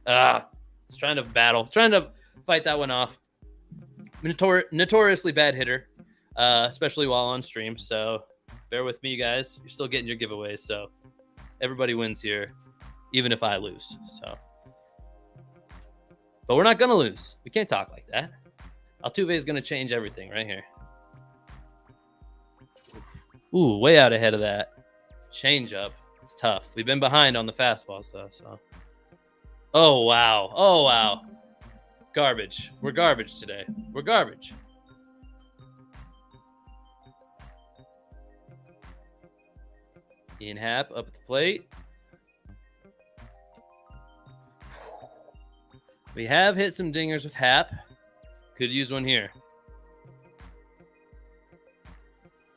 It's trying to fight that one off. Notoriously bad hitter, especially while on stream. So bear with me, you guys. You're still getting your giveaways. So everybody wins here, even if I lose. So, but we're not going to lose. We can't talk like that. Altuve is going to change everything right here. Ooh, way out ahead of that. Change up. It's tough. We've been behind on the fastball stuff. So. Oh, wow. Oh, wow. Garbage. We're garbage today. We're garbage. Ian Happ up at the plate. We have hit some dingers with Happ. Could use one here.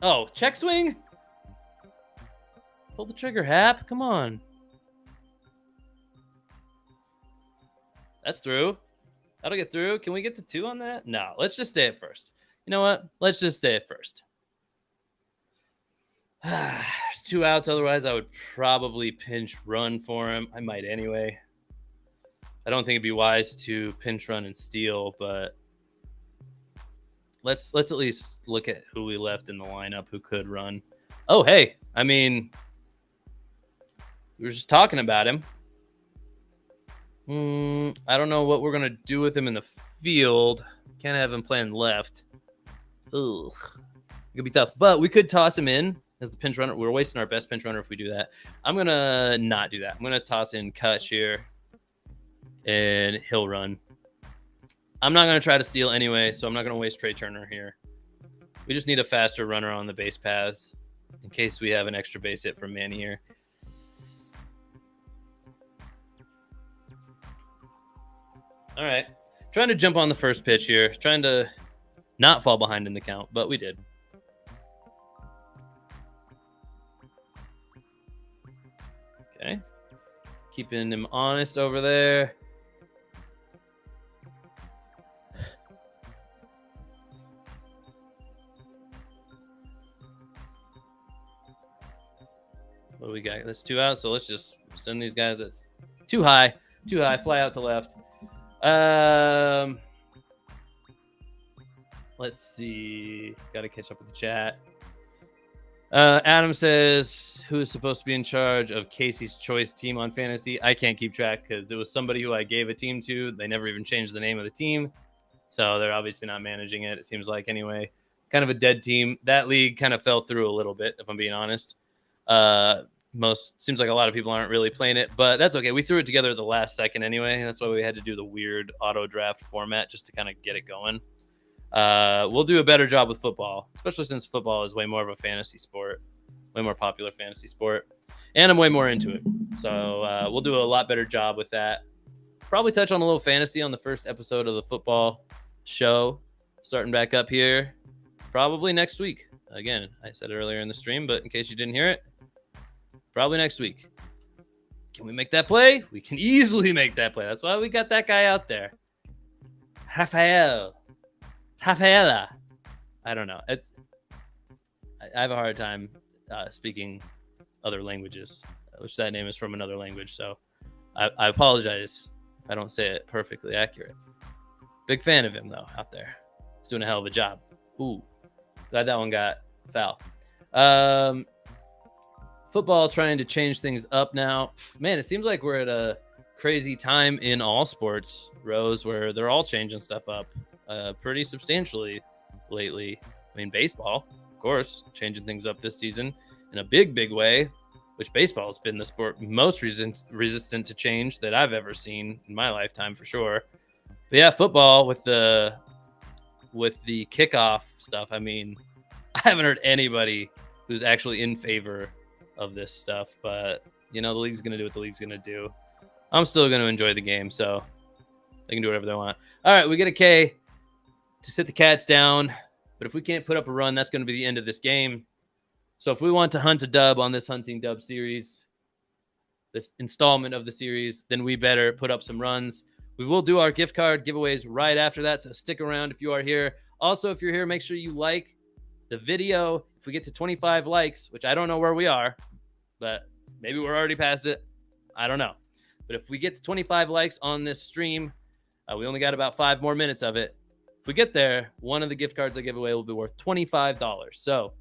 Oh, check swing. Pull the trigger, Happ. Come on. That's through. That'll get through. Can we get to 2 on that? No, let's just stay at first. You know what? Let's just stay at first. There's 2 outs. Otherwise, I would probably pinch run for him. I might anyway. I don't think it'd be wise to pinch run and steal, but let's at least look at who we left in the lineup who could run. Oh, hey. I mean, we were just talking about him. I don't know what we're going to do with him in the field. Can't have him playing left. Ugh. It could be tough. But we could toss him in as the pinch runner. We're wasting our best pinch runner if we do that. I'm going to not do that. I'm going to toss in Kutch here. And he'll run. I'm not going to try to steal anyway, so I'm not going to waste Trey Turner here. We just need a faster runner on the base paths in case we have an extra base hit from Manny here. All right. Trying to jump on the first pitch here. Trying to not fall behind in the count, but we did. Okay. Keeping him honest over there. What do we got? That's 2 out, so let's just send these guys. That's too high. Too high. Fly out to left. Let's see. Got to catch up with the chat. Adam says, who is supposed to be in charge of Casey's Choice team on fantasy? I can't keep track because it was somebody who I gave a team to. They never even changed the name of the team. So they're obviously not managing it, it seems like, anyway. Kind of a dead team. That league kind of fell through a little bit, if I'm being honest. Seems like a lot of people aren't really playing it, but that's okay. We threw it together at the last second anyway. That's why we had to do the weird auto draft format just to kind of get it going. We'll do a better job with football, especially since football is way more of a fantasy sport, way more popular fantasy sport, and I'm way more into it. So we'll do a lot better job with that. Probably touch on a little fantasy on the first episode of the football show, starting back up here, probably next week. Again, I said it earlier in the stream, but in case you didn't hear it, probably next week. Can we make that play? We can easily make that play. That's why we got that guy out there. Rafaela. I don't know. I have a hard time speaking other languages, which that name is from another language. So I apologize if I don't say it perfectly accurate. Big fan of him, though, out there. He's doing a hell of a job. Ooh. Glad that one got foul. Football trying to change things up now. Man, it seems like we're at a crazy time in all sports, Rose, where they're all changing stuff up pretty substantially lately. I mean, baseball, of course, changing things up this season in a big, big way which baseball has been the sport most resistant to change that I've ever seen in my lifetime for sure. But yeah, football with the kickoff stuff. I mean, I haven't heard anybody who's actually in favor of this stuff, but you know, the league's going to do what the league's going to do. I'm still going to enjoy the game, so they can do whatever they want. All right, we get a K to sit the Cats down, but if we can't put up a run, that's going to be the end of this game. So if we want to hunt a dub on this hunting dub series, this installment of the series, then we better put up some runs. We will do our gift card giveaways right after that, so stick around if you are here. Also, if you're here, make sure you like the video. If we get to 25 likes, which I don't know where we are, but maybe we're already past it. I don't know. But if we get to 25 likes on this stream, we only got about 5 more minutes of it. If we get there, one of the gift cards I give away will be worth $25. So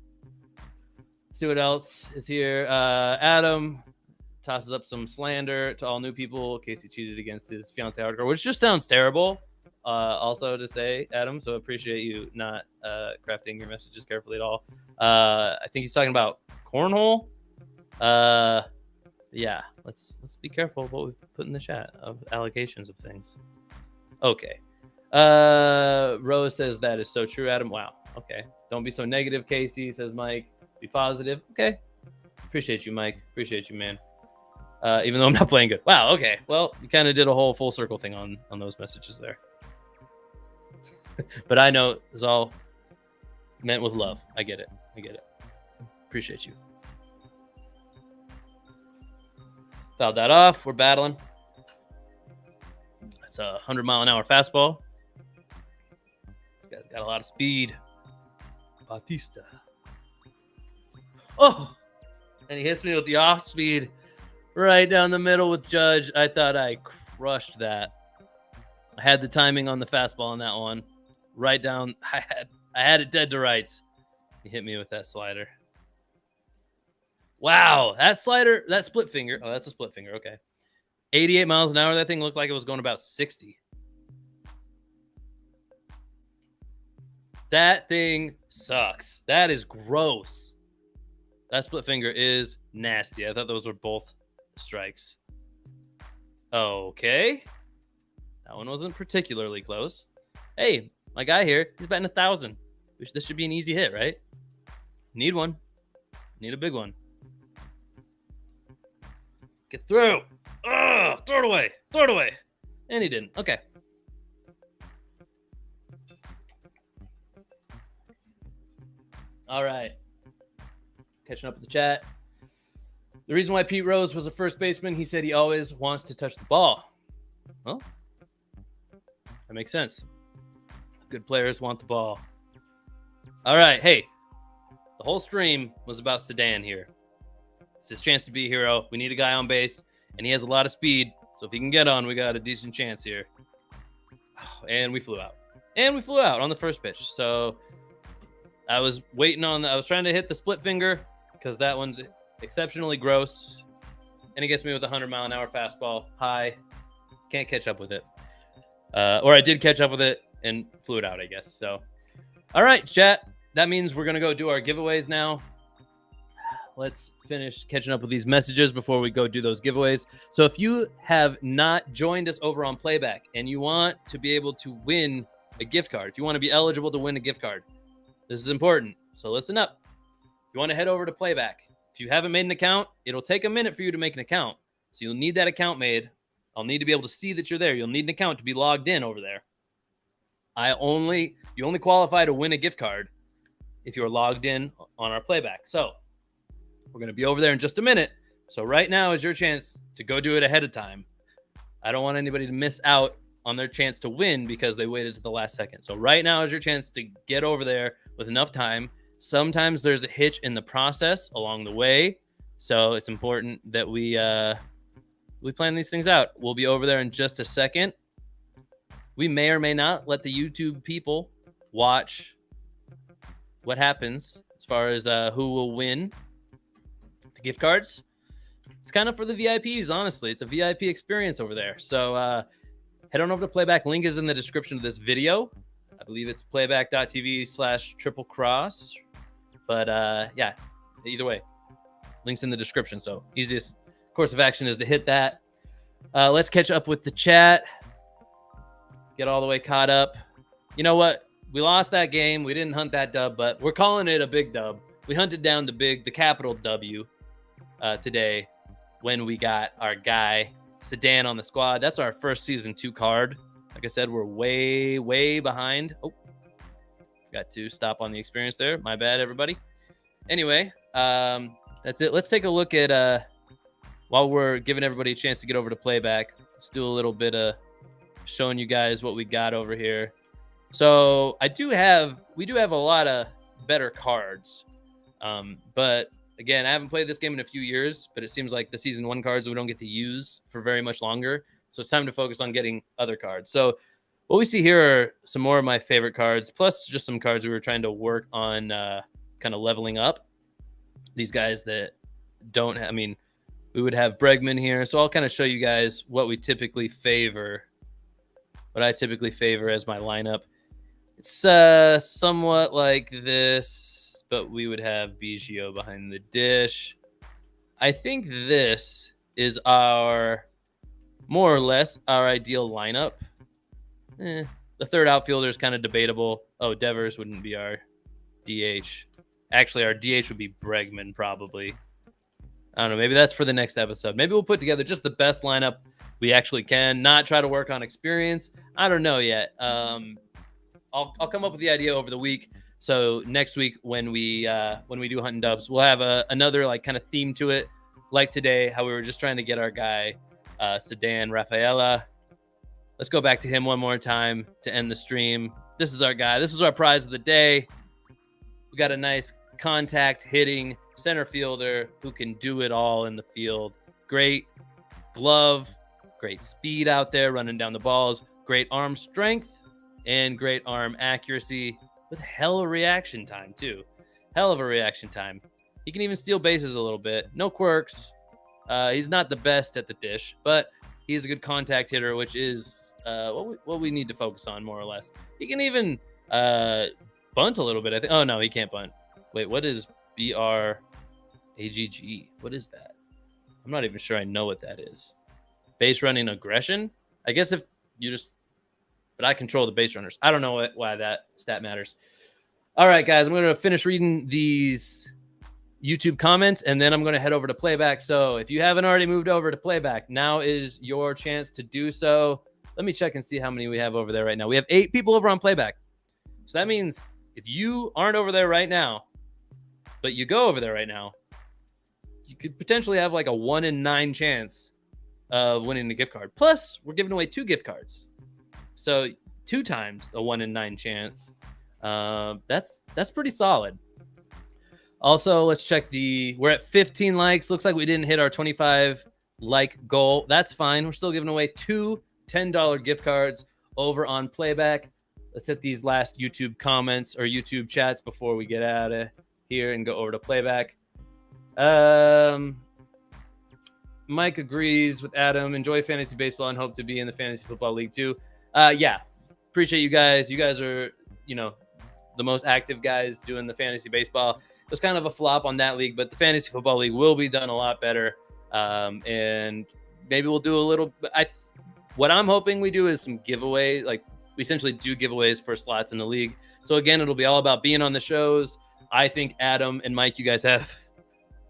let's see what else is here. Adam tosses up some slander to all new people. Casey cheated against his fiance hardcore, which just sounds terrible. Also to say, Adam, so appreciate you not crafting your messages carefully at all. I think he's talking about cornhole. Yeah, let's be careful what we put in the chat of allegations of things. Okay. Rose says that is so true, Adam. Wow. Okay. Don't be so negative, Casey, says Mike. Be positive. Okay. Appreciate you, Mike. Appreciate you, man. Even though I'm not playing good. Wow. Okay. Well, you kind of did a whole full circle thing on those messages there. But I know it's all meant with love. I get it. Appreciate you. Fouled that off. We're battling. That's a 100-mile-an-hour fastball. This guy's got a lot of speed. Bautista. Oh! And he hits me with the off speed right down the middle with Judge. I thought I crushed that. I had the timing on the fastball on that one. Right down. I had it dead to rights. He hit me with that slider. Wow, that slider, that split finger. Oh, that's a split finger. Okay. 88 miles an hour. That thing looked like it was going about 60. That thing sucks. That is gross. That split finger is nasty. I thought those were both strikes. Okay. That one wasn't particularly close. Hey, my guy here, he's batting 1,000. This should be an easy hit, right? Need one. Need a big one. Get through. Ugh, throw it away. Throw it away. And he didn't. Okay. All right. Catching up with the chat. The reason why Pete Rose was a first baseman, he said he always wants to touch the ball. Well, that makes sense. Good players want the ball. All right. Hey, the whole stream was about Ceddanne here. It's his chance to be a hero. We need a guy on base, and he has a lot of speed. So if he can get on, we got a decent chance here. And we flew out. And we flew out on the first pitch. So I was waiting on I was trying to hit the split finger because that one's exceptionally gross. And he gets me with a 100-mile-an-hour fastball. High. Can't catch up with it. Or I did catch up with it and flew it out, I guess. So, all right, chat. That means we're going to go do our giveaways now. Let's finish catching up with these messages before we go do those giveaways. So if you have not joined us over on Playback and you want to be able to win a gift card, if you want to be eligible to win a gift card, this is important. So listen up. You want to head over to Playback. If you haven't made an account, it'll take a minute for you to make an account. So you'll need that account made. I'll need to be able to see that you're there. You'll need an account to be logged in over there. You only qualify to win a gift card if you're logged in on our Playback. So we're going to be over there in just a minute. So right now is your chance to go do it ahead of time. I don't want anybody to miss out on their chance to win because they waited to the last second. So right now is your chance to get over there with enough time. Sometimes there's a hitch in the process along the way. So it's important that we plan these things out. We'll be over there in just a second. We may or may not let the YouTube people watch what happens as far as who will win the gift cards. It's kind of for the VIPs, honestly. It's a VIP experience over there. So head on over to Playback. Link is in the description of this video. I believe it's playback.tv/triple cross. But yeah, either way, Links in the description. So easiest course of action is to hit that. Let's catch up with the chat. Get all the way caught up. You know what? We lost that game. We didn't hunt that dub, but we're calling it a big dub. We hunted down the capital W today when we got our guy Ceddanne on the squad. That's our first season 2 card. Like I said, we're way behind. Oh, got to stop on the experience there. My bad, everybody. Anyway, that's it. Let's take a look at while we're giving everybody a chance to get over to Playback. Let's do a little bit of showing you guys what we got over here. So we do have a lot of better cards. But again, I haven't played this game in a few years, but it seems like the season 1 cards we don't get to use for very much longer. So it's time to focus on getting other cards. So what we see here are some more of my favorite cards, plus just some cards we were trying to work on kind of leveling up. These guys that don't have, I mean, we would have Bregman here. So I'll kind of show you guys what we typically favor, what I typically favor as my lineup. It's somewhat like this, but we would have Biggio behind the dish. I think this is more or less our ideal lineup. The third outfielder is kind of debatable. Oh, Devers wouldn't be our DH. Actually, our DH would be Bregman, probably. I don't know. Maybe that's for the next episode. Maybe we'll put together just the best lineup we actually can, not try to work on experience. I don't know yet. I'll come up with the idea over the week. So next week when we do Hunting Dubs, we'll have another like kind of theme to it, like today, how we were just trying to get our guy Cedanne Rafaela. Let's go back to him one more time to end the stream. This is our guy. This is our prize of the day. We got a nice contact hitting center fielder who can do it all in the field. Great glove, great speed out there running down the balls, great arm strength, and great arm accuracy with hell of a reaction time too. Hell of a reaction time. He can even steal bases a little bit. No quirks. He's not the best at the dish, but he's a good contact hitter, which is what we need to focus on more or less. He can even bunt a little bit, I think. Oh, no, he can't bunt. Wait, what is BRAGG? What is that? I'm not even sure I know what that is. Base running aggression? I guess if you just... But I control the base runners. I don't know why that stat matters. All right, guys, I'm going to finish reading these YouTube comments, and then I'm going to head over to Playback. So if you haven't already moved over to Playback, now is your chance to do so. Let me check and see how many we have over there right now. We have 8 people over on Playback. So that means if you aren't over there right now, but you go over there right now, you could potentially have like a 1 in 9 chance of winning the gift card. Plus, we're giving away 2 gift cards. So 2 times a 1 in 9 chance. That's pretty solid. Also, let's check we're at 15 likes. Looks like we didn't hit our 25 like goal. That's fine. We're still giving away 2 $10 gift cards over on Playback. Let's hit these last YouTube comments or YouTube chats before we get out of here and go over to Playback. Mike agrees with Adam. Enjoy fantasy baseball and hope to be in the fantasy football league too. Yeah, appreciate you guys. You guys are, the most active guys doing the fantasy baseball. It was kind of a flop on that league, but the fantasy football league will be done a lot better. And maybe we'll do a little. What I'm hoping we do is some giveaway. Like we essentially do giveaways for slots in the league. So again, it'll be all about being on the shows. I think Adam and Mike, you guys have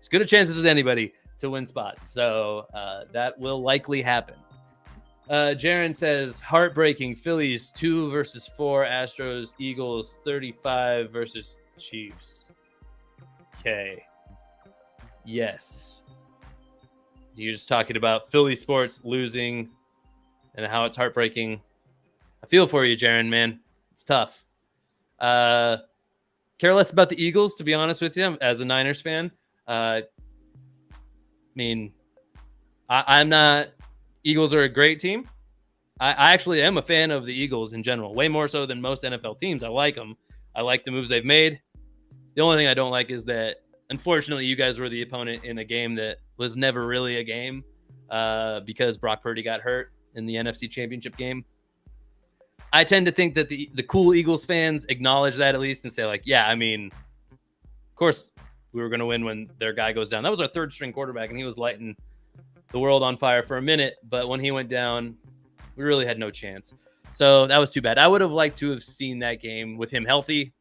as good a chances as anybody to win spots. So that will likely happen. Jaron says, heartbreaking. Phillies 2 versus 4. Astros, Eagles 35 versus Chiefs. Okay. Yes. You're just talking about Philly sports losing and how it's heartbreaking. I feel for you, Jaron, man. It's tough. Care less about the Eagles, to be honest with you, as a Niners fan. I'm not... Eagles are a great team. I actually am a fan of the Eagles in general, way more so than most NFL teams. I like them. I like the moves they've made. The only thing I don't like is that, unfortunately, you guys were the opponent in a game that was never really a game because Brock Purdy got hurt in the NFC Championship game. I tend to think that the cool Eagles fans acknowledge that at least and say, like, yeah, of course, we were going to win when their guy goes down. That was our third string quarterback, and he was lighting the world on fire for a minute. But when he went down, we really had no chance. So that was too bad. I would have liked to have seen that game with him healthy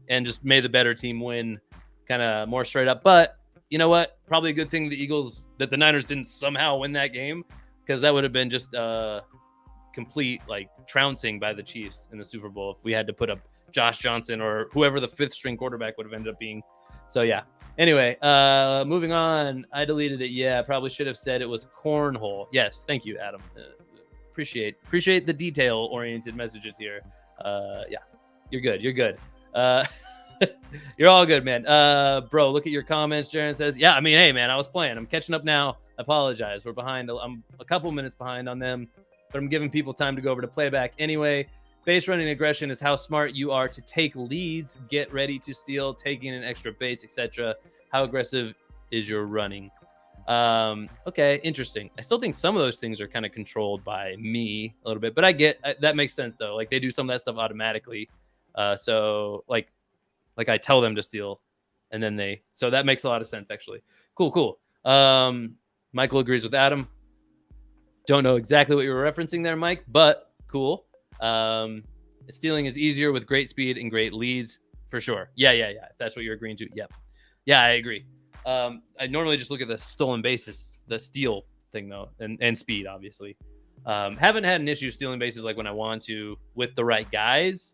and just made the better team win kind of more straight up. But you know what? Probably a good thing that the Niners didn't somehow win that game, because that would have been just complete like trouncing by the Chiefs in the Super Bowl if we had to put up Josh Johnson or whoever the fifth string quarterback would have ended up being. So yeah. Anyway, moving on. I deleted it. Yeah, probably should have said it was cornhole. Yes, thank you, Adam. Appreciate the detail-oriented messages here. Yeah, you're good. You're all good, man. Bro, look at your comments. Jaron says, yeah, I mean, hey, man, I was playing. I'm catching up now. I apologize. We're behind. I'm a couple minutes behind on them, but I'm giving people time to go over to Playback. Anyway, base running aggression is how smart you are to take leads, get ready to steal, taking an extra base, etc. How aggressive is your running? Okay, interesting. I still think some of those things are kind of controlled by me a little bit, but that makes sense though. Like they do some of that stuff automatically. So like I tell them to steal and then so that makes a lot of sense actually. Cool. Michael agrees with Adam. Don't know exactly what you were referencing there, Mike, but cool. Stealing is easier with great speed and great leads for sure. Yeah. If that's what you're agreeing to. Yep. Yeah, I agree. I normally just look at the stolen bases, the steal thing though, and speed, obviously. Haven't had an issue stealing bases like when I want to with the right guys.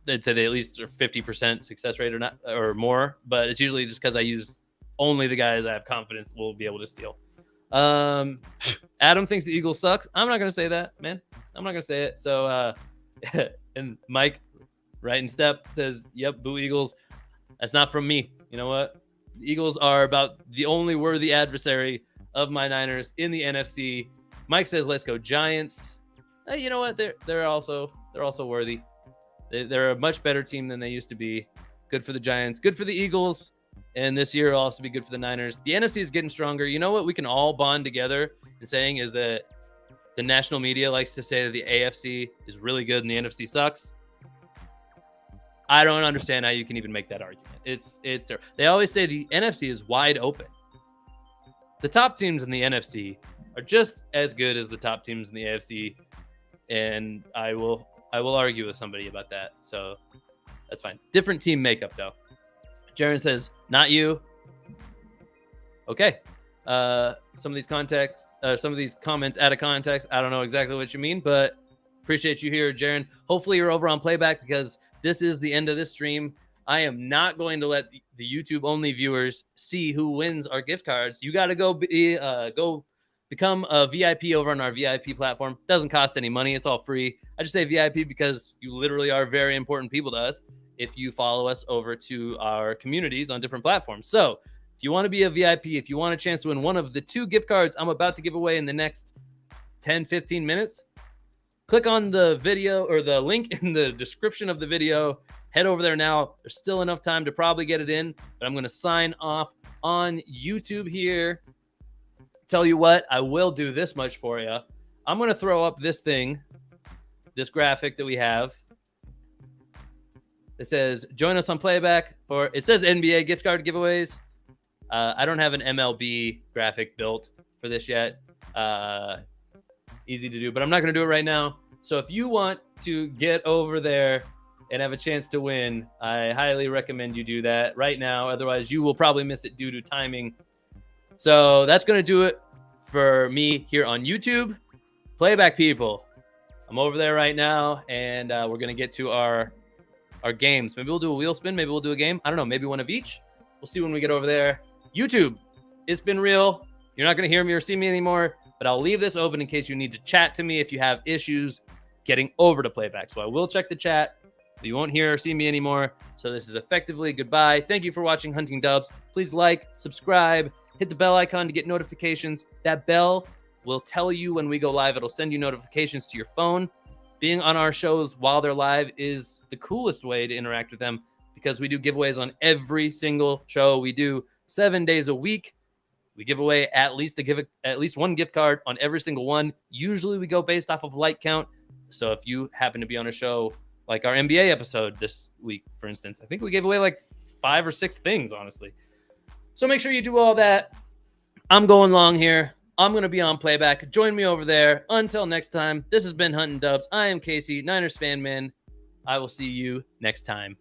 They'd say they at least are 50% success rate or more, but it's usually just because I use only the guys I have confidence will be able to steal. Adam thinks the Eagles sucks. I'm not going to say that, man. I'm not going to say it. So, and Mike, right in step, says, yep, boo Eagles. That's not from me. You know what? The Eagles are about the only worthy adversary of my Niners in the NFC. Mike says, let's go Giants. You know what? They're also worthy. They're a much better team than they used to be. Good for the Giants. Good for the Eagles. And this year will also be good for the Niners. The NFC is getting stronger. You know what we can all bond together in saying is that the national media likes to say that the AFC is really good and the NFC sucks. I don't understand how you can even make that argument. It's terrible. They always say the NFC is wide open. The top teams in the NFC are just as good as the top teams in the AFC, and I will argue with somebody about that. So that's fine. Different team makeup though. Jaron says, not you. Okay. Some of these comments out of context. I don't know exactly what you mean, but appreciate you here, Jaron. Hopefully you're over on Playback because this is the end of this stream. I am not going to let the YouTube only viewers see who wins our gift cards. You got to go become a VIP over on our VIP platform. Doesn't cost any money. It's all free. I just say VIP because you literally are very important people to us if you follow us over to our communities on different platforms. So if you want to be a VIP, if you want a chance to win one of the 2 gift cards I'm about to give away in the next 10, 15 minutes, click on the video or the link in the description of the video. Head over there now. There's still enough time to probably get it in, but I'm going to sign off on YouTube here. Tell you what, I will do this much for you. I'm going to throw up this graphic that we have. It says, join us on Playback, or it says NBA gift card giveaways. I don't have an MLB graphic built for this yet. Easy to do, but I'm not going to do it right now. So if you want to get over there and have a chance to win, I highly recommend you do that right now. Otherwise, you will probably miss it due to timing. So that's going to do it for me here on YouTube. Playback people, I'm over there right now, and we're going to get to our games. Maybe we'll do a wheel spin. Maybe we'll do a game. I don't know. Maybe one of each. We'll see when we get over there. YouTube, it's been real. You're not going to hear me or see me anymore, but I'll leave this open in case you need to chat to me if you have issues getting over to Playback. So I will check the chat. You won't hear or see me anymore. So this is effectively goodbye. Thank you for watching Hunting Dubs. Please like, subscribe, hit the bell icon to get notifications. That bell will tell you when we go live. It'll send you notifications to your phone. Being on our shows while they're live is the coolest way to interact with them because we do giveaways on every single show. We do 7 days a week. We give away at least one gift card on every single one. Usually we go based off of like count. So if you happen to be on a show like our NBA episode this week, for instance, I think we gave away like 5 or 6 things, honestly. So make sure you do all that. I'm going long here. I'm going to be on Playback. Join me over there. Until next time, this has been Hunting Dubs. I am Casey, Niners fan man. I will see you next time.